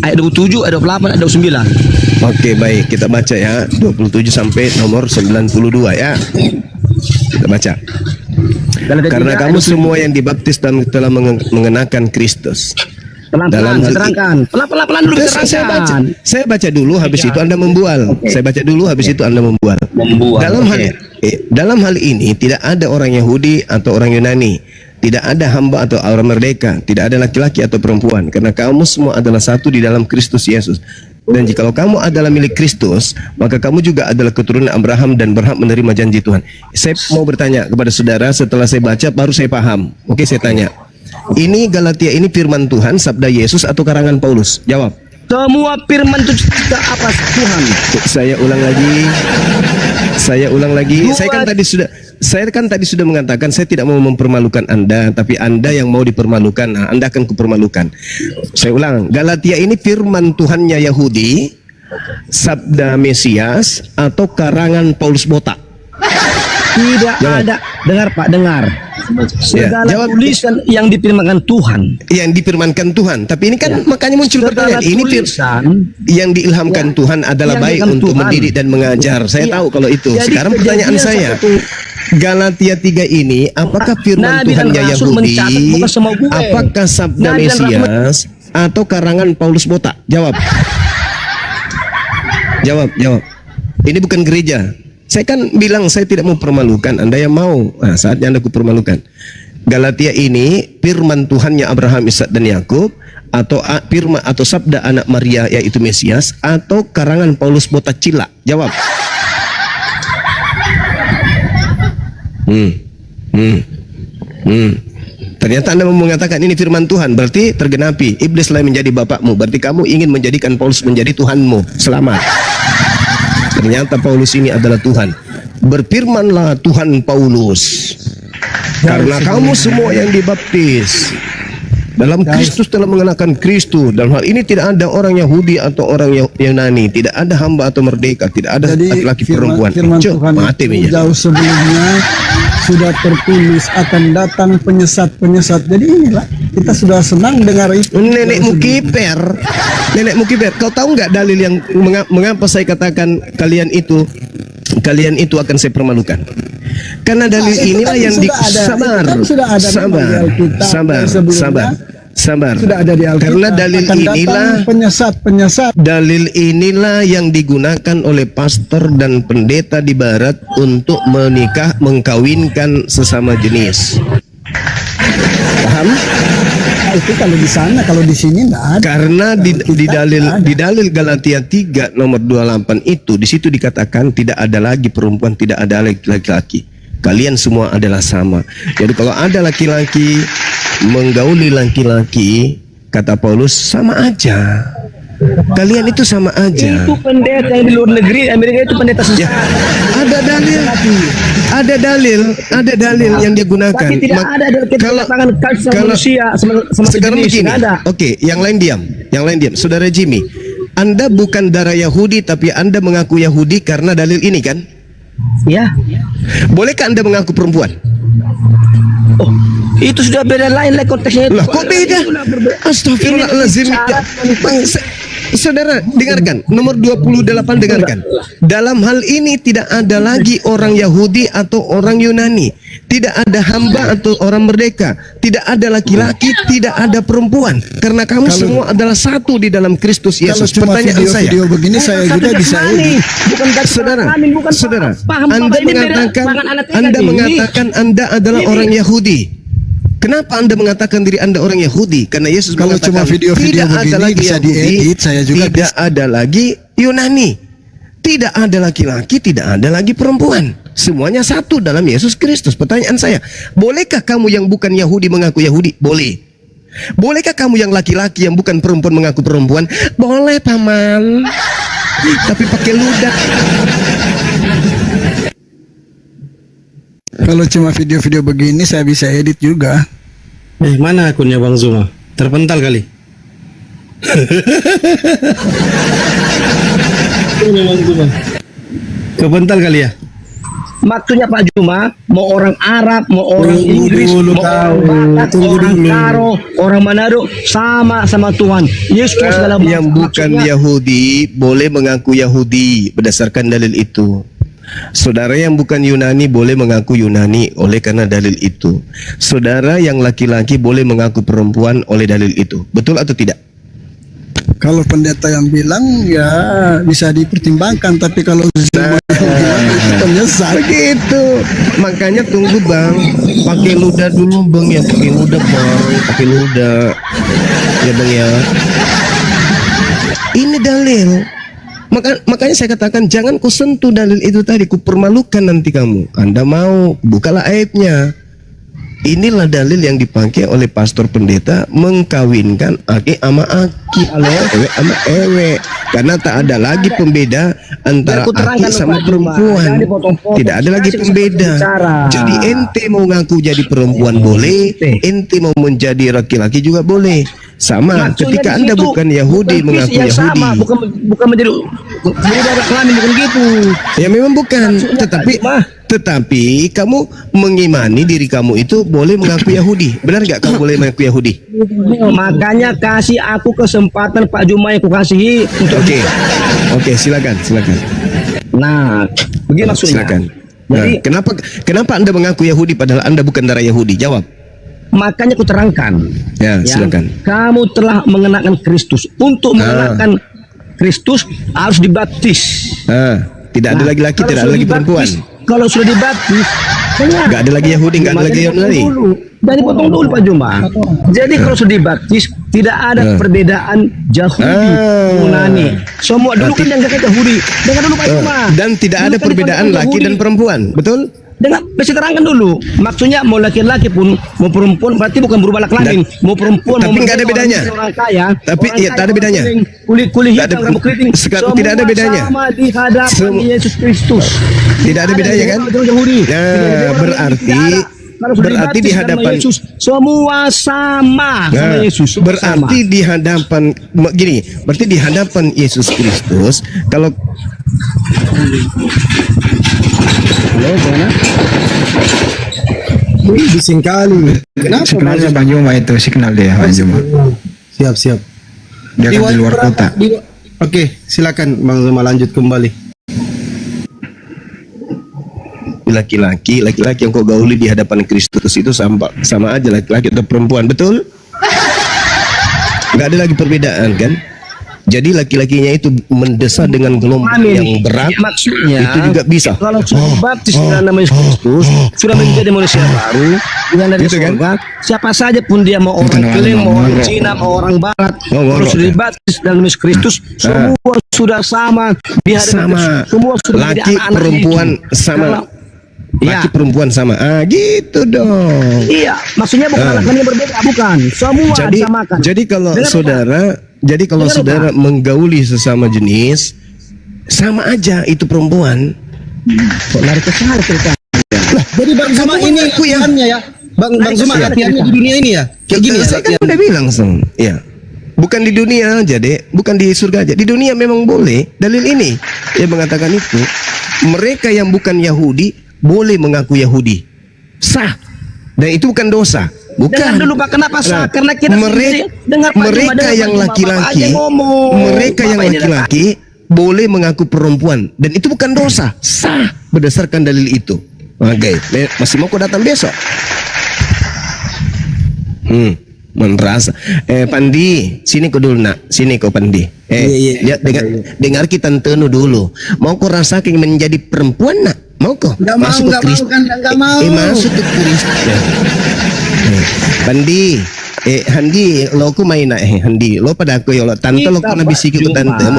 Ayat 27, ayat 28, ayat 29. Oke, baik, kita baca ya. 27 sampai nomor 92 ya. Kita baca. Karena kamu semua yang dibaptis dan telah mengenakan Kristus. Pelan-pelan diterangkan. Pelan-pelan dulu diterangkan. Saya baca dulu, habis itu Anda membual. Saya baca dulu, habis itu Anda membual. Dalam hal ini tidak ada orang Yahudi atau orang Yunani, tidak ada hamba atau orang merdeka, tidak ada laki-laki atau perempuan, karena kamu semua adalah satu di dalam Kristus Yesus. Dan jikalau kamu adalah milik Kristus, maka kamu juga adalah keturunan Abraham dan berhak menerima janji Tuhan. Saya mau bertanya kepada saudara, setelah saya baca baru saya paham. Oke, saya tanya. Ini Galatia ini firman Tuhan, sabda Yesus atau karangan Paulus? Jawab. Semua firman itu cerita apa Tuhan. Saya ulang lagi. Saya kan tadi sudah mengatakan saya tidak mau mempermalukan Anda, tapi Anda yang mau dipermalukan. Nah, Anda akan kupermalukan. Saya ulang. Galatia ini firman Tuhannya Yahudi, sabda Mesias atau karangan Paulus botak? Tidak ada. Dengar Pak, dengar. Segala jawab. tulisan yang difirmankan Tuhan. Yang difirmankan Tuhan. Tapi ini kan makanya muncul pertanyaan. Ini tulisan yang diilhamkan Tuhan adalah yang baik diilhamkan untuk Tuhan. mendidik dan mengajar. Saya tahu kalau itu. Jadi Sekarang pertanyaan saya, Galatia 3 ini apakah firman Nabi dan Tuhannya Rasul Yahudi? mencatat, bukan semua gue. Apakah sabda Nabi dan Mesias atau karangan Paulus botak? Jawab. Jawab. Ini bukan gereja. Saya kan bilang saya tidak mau permalukan, Anda yang mau. Nah, saatnya Anda kupermalukan. Galatia ini firman Tuhannya Abraham, Ishak dan Yakub, atau firman atau sabda anak Maria yaitu Mesias, atau karangan Paulus botak cila? Jawab. Ternyata Anda mau mengatakan ini firman Tuhan, berarti tergenapi. Iblislah menjadi bapakmu, berarti kamu ingin menjadikan Paulus menjadi Tuhanmu. Selamat. Ternyata Paulus ini adalah Tuhan. Berfirmanlah Tuhan Paulus, karena kamu semua yang dibaptis dalam Kristus telah mengenakan Kristus. Dalam hal ini tidak ada orang Yahudi atau orang Yunani, tidak ada hamba atau merdeka, tidak ada laki-laki perempuan. Firman Tuhan Mati itu meja. jauh sebelumnya sudah tertulis akan datang penyesat-penyesat. Jadi inilah kita sudah senang dengar itu. Nenekmu kiper, kau tahu nggak dalil yang mengapa saya katakan kalian itu akan saya permalukan? Karena dalil inilah yang sabar. Sudah ada di Alkitab. Karena dalil akan inilah penyesat-penyesat. dalil inilah yang digunakan oleh pastor dan pendeta di barat untuk mengkawinkan sesama jenis. Paham? Itu kalau di sana, kalau di sini enggak ada. Karena di dalil Galatia 3 nomor 28 itu di situ dikatakan tidak ada lagi perempuan, tidak ada lagi laki-laki. Kalian semua adalah sama. Jadi kalau ada laki-laki menggauli laki-laki, kata Paulus, sama aja. Kalian itu sama aja. itu pendeta yang di luar negeri Amerika itu pendeta sesat. Ada dalil yang dia gunakan. Tapi tidak ada kalau manusia sama sekarang sejenis, begini, tidak ada. oke, yang lain diam. Saudara Jimmy, Anda bukan darah Yahudi, tapi Anda mengaku Yahudi karena dalil ini kan? Ya. Bolehkah Anda mengaku perempuan? Oh, itu sudah beda lain lah konteksnya. Lah, kok beda? Astagfirullahaladzim. Saudara, dengarkan. Nomor 28, dengarkan. Dalam hal ini tidak ada lagi orang Yahudi atau orang Yunani. Tidak ada hamba atau orang merdeka. Tidak ada laki-laki, tidak ada perempuan. Karena kamu semua adalah satu di dalam Kristus Yesus. Kalau cuma Pertanyaan saya, video begini saya juga bisa edit. Saudara, Anda mengatakan Anda adalah orang Yahudi. Kenapa Anda mengatakan diri Anda orang Yahudi? Karena Yesus Kalau mengatakan cuma video-video tidak ada begini lagi bisa Yahudi, diedit, saya juga tidak ada lagi Yunani, tidak ada laki-laki, tidak ada lagi perempuan. Semuanya satu dalam Yesus Kristus. Pertanyaan saya, bolehkah kamu yang bukan Yahudi mengaku Yahudi? Boleh. Bolehkah kamu yang laki-laki yang bukan perempuan mengaku perempuan? Boleh, paman. Tapi pakai ludah. Kalau cuma video-video begini saya bisa edit juga. Mana akunnya Bang Zuma? Terpental kali. Kepental kali ya? Maksudnya Pak Juma, mau orang Arab, mau orang Inggris, dulu, mau orang Batak, orang Karo, orang Manado, sama Tuhan. Yesus segala Yang bukan Yahudi boleh mengaku Yahudi berdasarkan dalil itu. Saudara yang bukan Yunani boleh mengaku Yunani oleh karena dalil itu. Saudara yang laki-laki boleh mengaku perempuan oleh dalil itu. Betul atau tidak? Kalau pendeta yang bilang ya bisa dipertimbangkan, tapi kalau semua yang bilang itu penyesat. Begitu. Makanya tunggu Bang, pakai ludah dulu Bang ya, pakai ludah Bang, pakai ludah. Ya Bang ya. Ini dalil. Makanya saya katakan jangan kau sentuh dalil itu tadi, ku permalukan nanti kamu. Anda mau, bukalah aibnya. Inilah dalil yang dipakai oleh pastor pendeta mengkawinkan aki ama aki, ewe ama ewe, karena tak ada lagi pembeda antara aki sama perempuan. Tidak ada lagi pembeda. Jadi ente mau ngaku jadi perempuan boleh, ente mau menjadi laki-laki juga boleh. Sama ketika Anda bukan Yahudi mengaku Yahudi. Sama, bukan menjadi kelamin, bukan gitu. Ya memang bukan, tetapi kamu mengimani diri kamu itu boleh mengaku Yahudi. Benar nggak kamu boleh mengaku Yahudi? Makanya kasih aku kesempatan Pak Juma yang aku kasihi untuk Oke, silakan. Nah, begini maksudnya. Silakan. Nah, Jadi kenapa Anda mengaku Yahudi padahal Anda bukan darah Yahudi? Jawab. makanya aku terangkan. Ya, silakan. Kamu telah mengenakan Kristus. Untuk mengenakan Kristus harus dibaptis. Tidak ada lagi laki, tidak ada lagi perempuan. Kalau sudah dibaptis, nggak ada lagi Yahudi, nggak ada lagi Yunani. Jadi potong dulu Pak Juma. Jadi kalau sudah dibaptis tidak ada perbedaan Yahudi, Yunani. Semua dulu kan yang kata Yahudi. Dengar dulu Pak Juma. Dan tidak ada perbedaan laki dan perempuan, betul? Dengar, bisa terangkan dulu. Maksudnya mau laki-laki pun mau perempuan berarti bukan berubah kelamin. Mau perempuan, tapi nggak ada bedanya. Orang kaya, tapi ya tak ada bedanya. Kulit hitam, rambut keriting. Tidak ada bedanya. Sama di hadapan Yesus Kristus. Tidak ada bedanya kan? Nah, berarti di hadapan Yesus semua sama sama Yesus. Berarti di hadapan gini, berarti di hadapan Yesus Kristus kalau Bising kali. Kenapa? Signalnya Bang Juma itu, signal dia Bang Juma. Siap. Dia kan di luar kota. Oke, silakan Bang Zuma lanjut kembali. laki-laki yang kau gauli di hadapan Kristus itu sama aja laki-laki atau perempuan, betul? Nggak ada lagi perbedaan kan? Jadi laki-lakinya itu mendesah dengan gelombang yang berat, maksudnya itu juga bisa. Kalau sudah baptis dengan nama Yesus Kristus, sudah menjadi manusia baru dengan dari Gitu kan? surga, siapa saja pun dia, mau orang Kling, mau orang Cina, mau orang Barat, kalau sudah dibaptis dalam Yesus Kristus, semua sudah sama di hadapan Yesus. Semua sudah menjadi laki anak-anak perempuan itu. sama. Laki perempuan sama. Gitu dong. Iya, maksudnya bukan laki yang berbeda, bukan. Semua disamakan. Jadi kalau saudara menggauli sesama jenis, sama aja itu perempuan. Kok lari ke sana cerita? Jadi Bang Zuma ini latihannya ya. Bang Zuma latihannya di dunia ini ya. Kayak gini ya. Saya kan udah bilang ya. Bukan di dunia aja, Dek. Bukan di surga aja. Di dunia memang boleh. Dalil ini dia mengatakan itu. Mereka yang bukan Yahudi boleh mengaku Yahudi, sah, dan itu bukan dosa. Bukan. Dengar dulu Pak, kenapa sah? Karena kita mereka yang laki-laki boleh mengaku perempuan, dan itu bukan dosa, sah berdasarkan dalil itu. Oke, masih mau kau datang besok? Merasa Pandi, sini kau dulu nak, sini kau Pandi. Dengar kita tenu dulu. Mau kau rasakan menjadi perempuan nak? Mau kau? Masuk ke Kristen. Masuk ke Kristen. Pandi, Handi, lo ku main Handi, lo pada aku ya lo tante lo kena bisik ke tante mu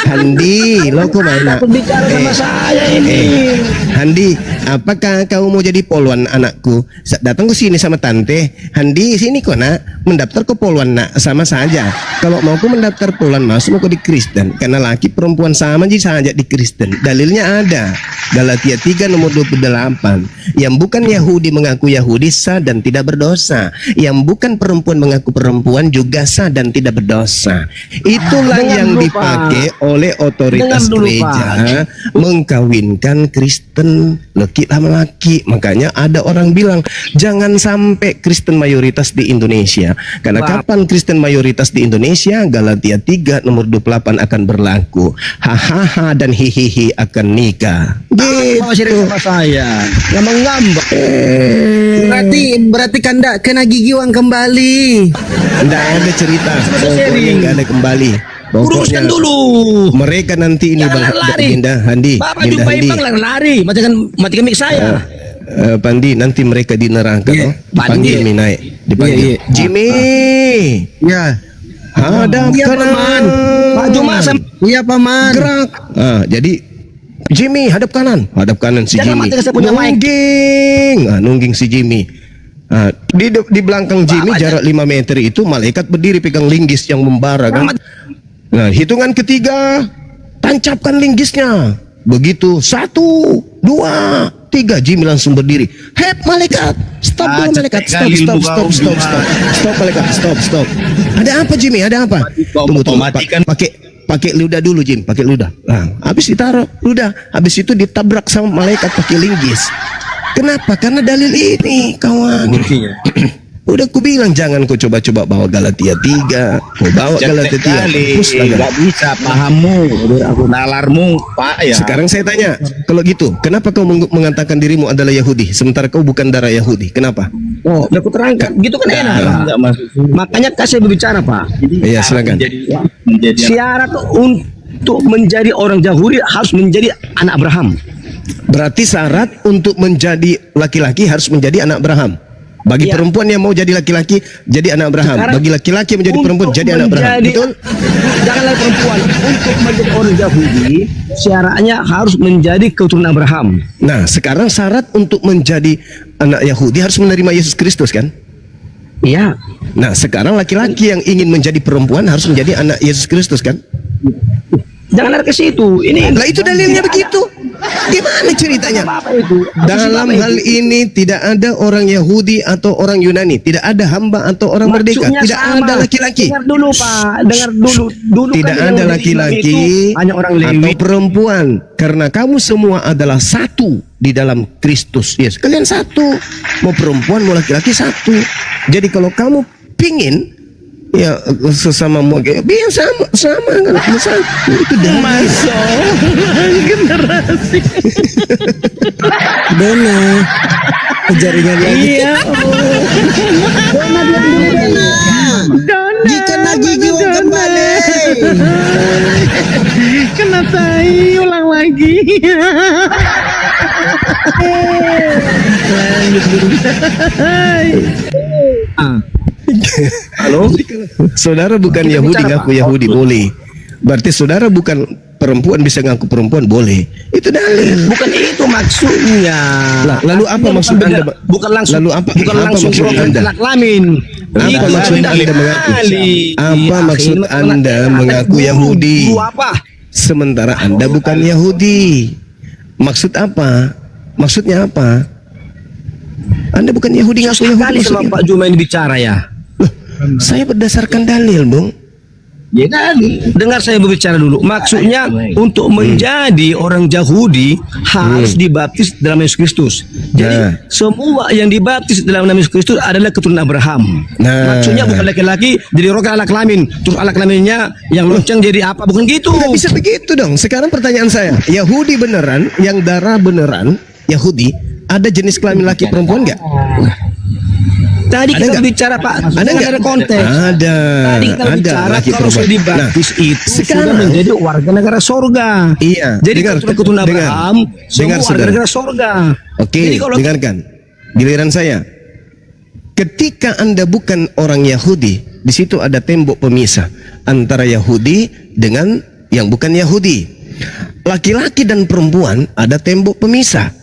Handi, lo ku main bicara sama saya ini. Handi, apakah kau mau jadi poluan anakku? Datang ke sini sama tante. Handi, sini kok nak, mendaftar ke poluan nak, sama saja. Kalau mau ku mendaftar poluan masuk mau ku di Kristen, karena laki perempuan sama jadi saja di Kristen. Dalilnya ada. Galatia 3 nomor 28. Yang bukan Yahudi mengaku Yahudi sah dan tidak berdosa. Yang bukan perempuan mengaku perempuan juga sah dan tidak berdosa. Itulah yang dipakai oleh otoritas gereja mengkawinkan Kristen laki sama laki. Makanya ada orang bilang jangan sampai Kristen mayoritas di Indonesia. Karena kapan Kristen mayoritas di Indonesia? Galatia 3 nomor 28 akan berlaku. Hahaha dan hihihi akan nikah. Gitu sama saya. Ngambang. Berarti kanda kena gigi uang kembali. Tidak ada cerita. Pokoknya nggak ada kembali. Uruskan dulu. Mereka nanti ini Bang Dinda Handi. Bapak jumpai Bang lari. Matikan mic saya. Pandi, nanti mereka di neraka. Panggil naik. Dipanggil. Jimmy. Ya. Hadap Iya, kanan. Paman. Pak Juma Iya paman. Gerak. Jadi Jimmy hadap kanan si Jangan Jimmy. mati, saya punya mic. Nungging. Nungging si Jimmy. Di belakang Jimmy jarak 5 meter itu malaikat berdiri pegang linggis yang membara kan. Nah, hitungan ketiga tancapkan linggisnya. Begitu 1, 2, 3 Jimmy langsung berdiri. Hep malaikat. Stop dulu malaikat. Stop malaikat. Stop. Ada apa Jimmy? Ada apa? Tunggu. Pakai ludah dulu Jim, pakai ludah. Nah, habis ditaruh ludah, habis itu ditabrak sama malaikat pakai linggis. Kenapa? Karena dalil ini, kawan. Udah ku bilang jangan kau coba-coba bawa Galatia 3. Kau bawa Galatia 3. Gak bisa pahammu, aku nalarmu, Pak ya. Sekarang saya tanya, kalau gitu, kenapa kau mengatakan dirimu adalah Yahudi sementara kau bukan darah Yahudi? Kenapa? Oh, udah aku terangkan. Gitu kan enak. Enggak masuk. Makanya kasih berbicara, Pak. Iya, silakan. Menjadi Syarat untuk menjadi orang Yahudi harus menjadi anak Abraham. Berarti syarat untuk menjadi laki-laki harus menjadi anak Abraham. Bagi Iya. perempuan yang mau jadi laki-laki jadi anak Abraham. Sekarang, Bagi laki-laki menjadi perempuan untuk jadi anak Abraham. menjadi- Betul? Janganlah perempuan. Untuk menjadi orang Yahudi, syaratnya harus menjadi keturunan Abraham. Nah, sekarang syarat untuk menjadi anak Yahudi harus menerima Yesus Kristus kan? Iya. Nah, sekarang laki-laki yang ingin menjadi perempuan harus menjadi anak Yesus Kristus kan? Jangan lari ke situ. Ini Lah itu dalilnya begitu. Gimana ceritanya? apa itu? Dalam hal ini tidak ada orang Yahudi atau orang Yunani, tidak ada hamba atau orang merdeka, Maksudnya tidak sama. ada laki-laki. Dengar dulu, Pak. Dengar dulu. Dulu Tidak kan ada yang laki-laki itu hanya orang atau Lewi. perempuan, karena kamu semua adalah satu di dalam Kristus. Yes, kalian satu, mau perempuan mau laki-laki satu. Jadi kalau kamu pingin ya sesama mau biar sama kan satu itu dah. Generasi. Benar. Jaringan lagi. Iya. Jika lagi jiwa kembali. Kena tai ulang lagi. Halo? Saudara bukan Kita Yahudi bicara, ngaku Pak. Yahudi boleh. Berarti saudara bukan perempuan bisa ngaku perempuan boleh. Itu dalil. Bukan itu maksudnya. Lah, lalu apa maksud Anda? Bukan langsung. Lalu apa langsung maksud program Anda? anak kelamin. Apa Itu maksud sudah Anda mengaku? kali. Apa maksud Akhirnya Anda anak- mengaku guru. Yahudi? Guru apa? Sementara Anda bukan Yahudi. Maksud apa? Maksudnya apa? Anda bukan Yahudi ngaku Yahudi. Kali sama maksudnya. Pak Juma ini bicara ya. Saya berdasarkan dalil, Bung. Ya kan, dengar saya berbicara dulu. Maksudnya untuk menjadi orang Yahudi harus dibaptis dalam Yesus Kristus. Jadi Nah. semua yang dibaptis dalam nama Yesus Kristus adalah keturunan Abraham. Nah. Maksudnya bukan laki-laki jadi rokan anak kelamin, terus anak kelaminnya yang lonceng jadi apa? Bukan gitu. Nggak bisa begitu dong. Sekarang pertanyaan saya, Yahudi beneran, yang darah beneran, Yahudi, ada jenis kelamin laki perempuan nggak? Tadi Ada kita nggak? bicara Pak, Ada dengan nggak? ada konteks. Ada. Tadi kita Ada bicara laki kalau sudah perempuan. dibaptis itu sekarang sudah menjadi warga negara sorga. Iya. Jadi Dengar, keturunan dengar. Abraham semua Dengar, warga saudara. negara sorga. Oke, Jadi kalau dengarkan. Giliran saya. Ketika Anda bukan orang Yahudi, di situ ada tembok pemisah antara Yahudi dengan yang bukan Yahudi. Laki-laki dan perempuan ada tembok pemisah.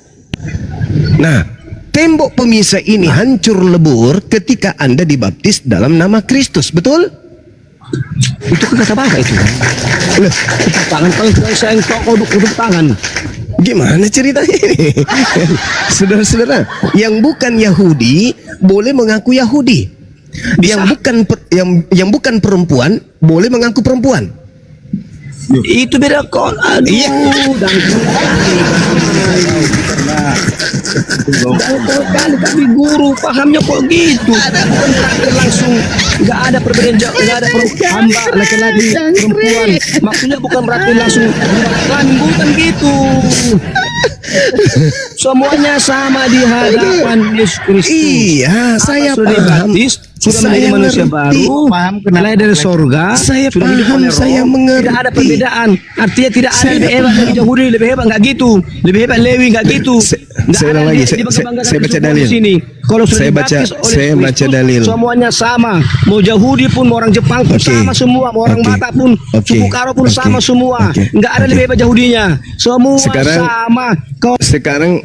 Nah, tembok pemisah ini hancur lebur ketika Anda dibaptis dalam nama Kristus, betul? itu kan kata bapak itu. Loh, tepuk tangan kalau saya yang tepuk tangan. Gimana ceritanya ini? Saudara-saudara, yang bukan Yahudi boleh mengaku Yahudi. Yang bukan perempuan boleh mengaku perempuan. Itu beda kon. Aduh, Iya. dan kali kami guru pahamnya kok gitu. Bukan langsung nggak ada perbedaan nggak ada hamba laki-laki perempuan. Maksudnya bukan berarti langsung kelamin, bukan gitu. Semuanya sama di hadapan Yesus Kristus. Iya, saya Sudah paham. dibaptis, sudah Saya menjadi manusia ngerti. baru, Paham kenapa lahir dari sorga, Saya sudah hidup paham, oleh roh, saya mengerti. tidak ada perbedaan. Artinya tidak ada Saya lebih hebat dari Yahudi, lebih hebat nggak gitu, lebih hebat Lewi nggak gitu. Nggak Saya ada ulang lagi, dia saya dibangga-banggakan baca semua dalil. di sini. Kalau sudah Saya baca- dibaptis oleh saya baca Kristus, dalil. semuanya sama. Mau Yahudi pun, mau orang Jepang pun Oke. sama semua, mau orang Oke. Batak pun, Oke. suku Karo pun Oke. sama semua. Oke. Nggak ada Oke. lebih hebat Yahudinya. Semua Sekarang- sama. Kau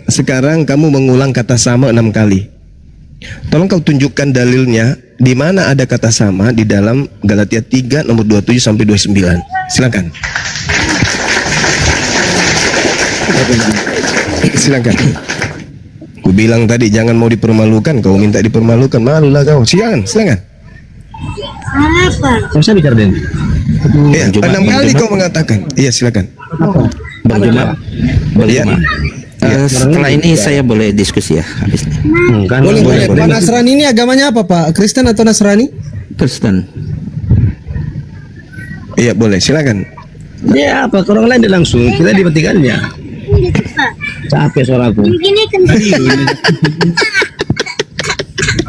Sekarang kamu mengulang kata sama 6 kali. Tolong kau tunjukkan dalilnya di mana ada kata sama di dalam Galatia 3 nomor 27 sampai 29. Silakan. Silakan. Ku bilang tadi jangan mau dipermalukan, kau minta dipermalukan, malulah kau. Silakan. Nggak usah bicara Den. Ya, 6 kali kau mengatakan. Iya, silakan. Bang Juma. Bang Iya. Juma. Setelah ini saya boleh diskusi ya habis ini. Kan Boleh, boleh. Pak Nasrani ini agamanya apa, Pak? Kristen atau Nasrani? Kristen. Iya, boleh. Silakan. Ya apa, ke orang lain dia langsung, kita dibatikannya. Capek suaraku. Gini kan